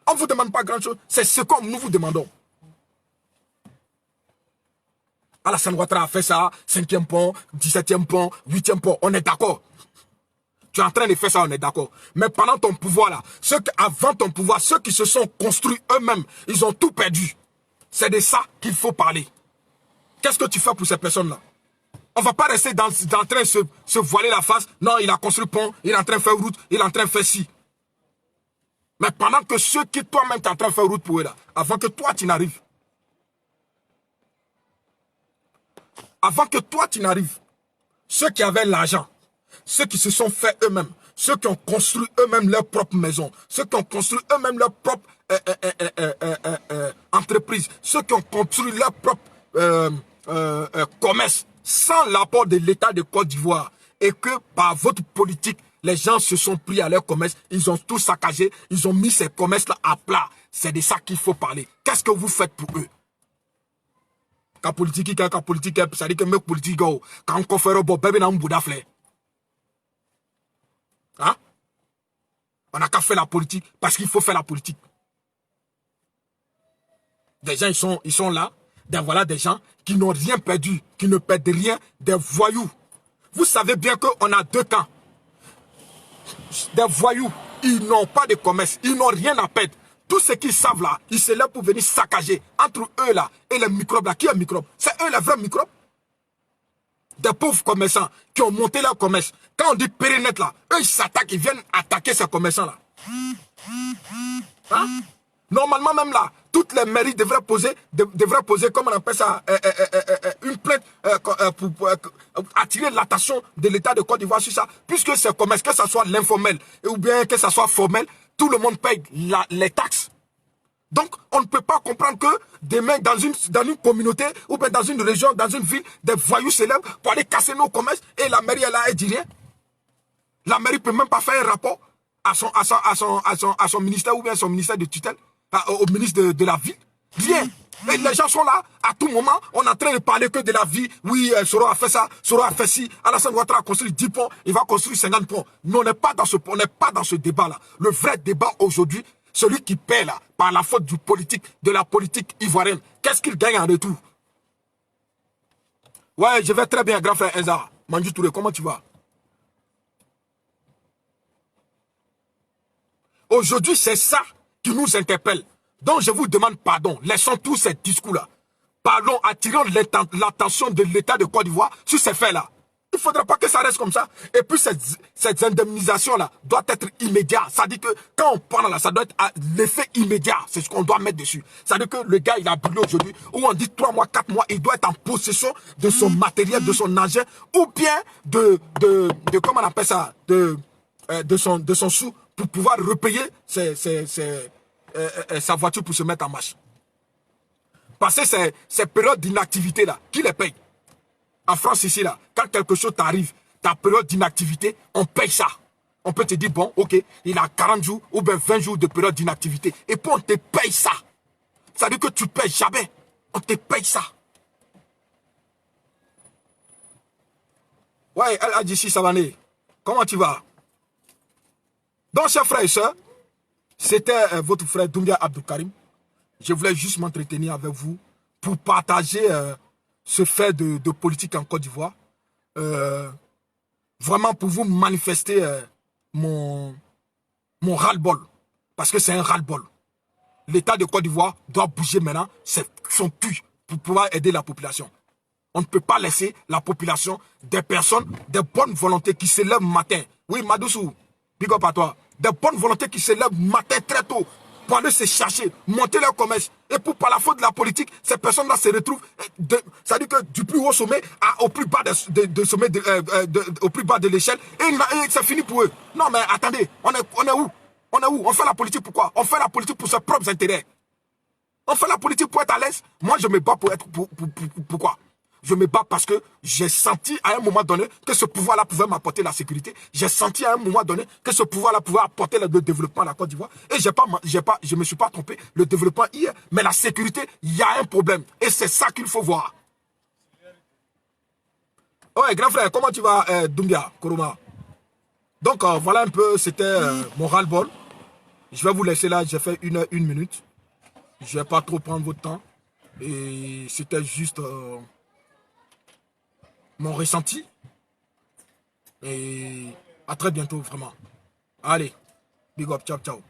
On ne vous demande pas grand chose. C'est ce que nous vous demandons. Alassane Ouattara a fait ça, 5e pont, 17e pont, 8e pont, on est d'accord. Tu es en train de faire ça, on est d'accord. Mais pendant ton pouvoir là, avant ton pouvoir, ceux qui se sont construits eux-mêmes, ils ont tout perdu. C'est de ça qu'il faut parler. Qu'est-ce que tu fais pour ces personnes-là? On ne va pas rester en train de se voiler la face. Non, il a construit pont, il est en train de faire route, il est en train de faire ci. Mais pendant que ceux qui toi-même tu es en train de faire route pour eux là, avant que toi tu n'arrives, ceux qui avaient l'argent, ceux qui se sont fait eux-mêmes, ceux qui ont construit eux-mêmes leur propre maison, ceux qui ont construit eux-mêmes leur propre entreprise, ceux qui ont construit leur propre commerce, sans l'apport de l'État de Côte d'Ivoire, et que par votre politique, les gens se sont pris à leur commerce, ils ont tout saccagé, ils ont mis ces commerces-là à plat. C'est de ça qu'il faut parler. Qu'est-ce que vous faites pour eux? Ka politique, ça dit que mes politiques, quand on confère au bon bébé dans un bout d'affaires. Hein? On n'a qu'à faire la politique parce qu'il faut faire la politique. Des gens, ils sont là. Voilà des gens qui n'ont rien perdu, qui ne perdent rien, des voyous. Vous savez bien qu'on a 2 camps. Des voyous, ils n'ont pas de commerce, ils n'ont rien à perdre. Tout ce qu'ils savent là, ils se lèvent pour venir saccager entre eux là et les microbes là. Qui est le microbe? C'est eux les vrais microbes. Des pauvres commerçants qui ont monté leur commerce. Quand on dit périmètre là, eux ils s'attaquent, ils viennent attaquer ces commerçants là. Hein? Normalement même là, toutes les mairies devraient poser, comment on appelle ça, une plainte pour attirer l'attention de l'État de Côte d'Ivoire sur ça. Puisque ces commerces, que ce soit l'informel ou bien que ce soit formel, tout le monde paye les taxes. Donc, on ne peut pas comprendre que demain, dans une communauté, ou bien dans une région, dans une ville, des voyous se lèvent pour aller casser nos commerces et la mairie est là, elle dit rien. La mairie ne peut même pas faire un rapport à son ministère ou bien à son ministère de tutelle, au ministre de la ville. Rien. Et les gens sont là, à tout moment, on est en train de parler que de la vie. Oui, Soro a fait ça, Soro a fait ci. Alassane Ouattara a construit 10 ponts, il va construire 50 ponts. Mais on n'est pas dans ce débat-là. Le vrai débat aujourd'hui, celui qui paie là, par la faute de la politique ivoirienne, qu'est-ce qu'il gagne en retour? Ouais, je vais très bien, grand frère Enza. Manju Touré, comment tu vas? Aujourd'hui, c'est ça qui nous interpelle. Donc, je vous demande pardon. Laissons tous ces discours-là. Parlons, attirons l'attention de l'État de Côte d'Ivoire sur ces faits-là. Il ne faudra pas que ça reste comme ça. Et puis, cette indemnisation-là doit être immédiate. Ça dit que quand on parle là, ça doit être l'effet immédiat. C'est ce qu'on doit mettre dessus. Ça dit que le gars, il a brûlé aujourd'hui, ou on dit 3 mois, 4 mois, il doit être en possession de son matériel, de son argent, ou bien comment on appelle ça, de son sou, pour pouvoir repayer sa voiture pour se mettre en marche. Parce que ces périodes d'inactivité là, qui les paye? En France ici là, quand quelque chose t'arrive, ta période d'inactivité, on paye ça. On peut te dire, bon, ok, il a 40 jours ou bien 20 jours de période d'inactivité. Et puis on te paye ça. Ça veut dire que tu ne payes jamais. On te paye ça. Ouais, elle a dit si Savané. Comment tu vas? Donc, chers frères et sœurs, c'était votre frère Doumbia Abdou Karim. Je voulais juste m'entretenir avec vous pour partager ce fait de politique en Côte d'Ivoire. Vraiment pour vous manifester mon ras-le-bol. Parce que c'est un ras-le-bol. L'État de Côte d'Ivoire doit bouger maintenant son cul pour pouvoir aider la population. On ne peut pas laisser la population, des personnes, des bonnes volontés qui se lèvent matin. Oui, Madoussou, big up à toi. Des bonnes volontés qui se lèvent matin très tôt pour aller se chercher, monter leur commerce. Et pour par la faute de la politique, ces personnes-là se retrouvent, c'est-à-dire que du plus haut sommet au plus bas au plus bas de l'échelle, et c'est fini pour eux. Non mais attendez, on est où? On est où? On fait la politique pourquoi? On fait la politique pour ses propres intérêts. On fait la politique pour être à l'aise. Moi je me bats pour être pourquoi? Je me bats parce que j'ai senti à un moment donné que ce pouvoir-là pouvait m'apporter la sécurité. J'ai senti à un moment donné que ce pouvoir-là pouvait apporter le développement à la Côte d'Ivoire. Et je ne me suis pas trompé. Le développement hier, mais la sécurité, il y a un problème. Et c'est ça qu'il faut voir. Ouais, grand frère, comment tu vas, Doumbia, Koroma? Donc, voilà un peu, c'était mon ras-le-bol. Je vais vous laisser là, j'ai fait 1 heure, 1 minute. Je ne vais pas trop prendre votre temps. Et c'était juste... mon ressenti. Et à très bientôt, vraiment. Allez, big up, ciao, ciao.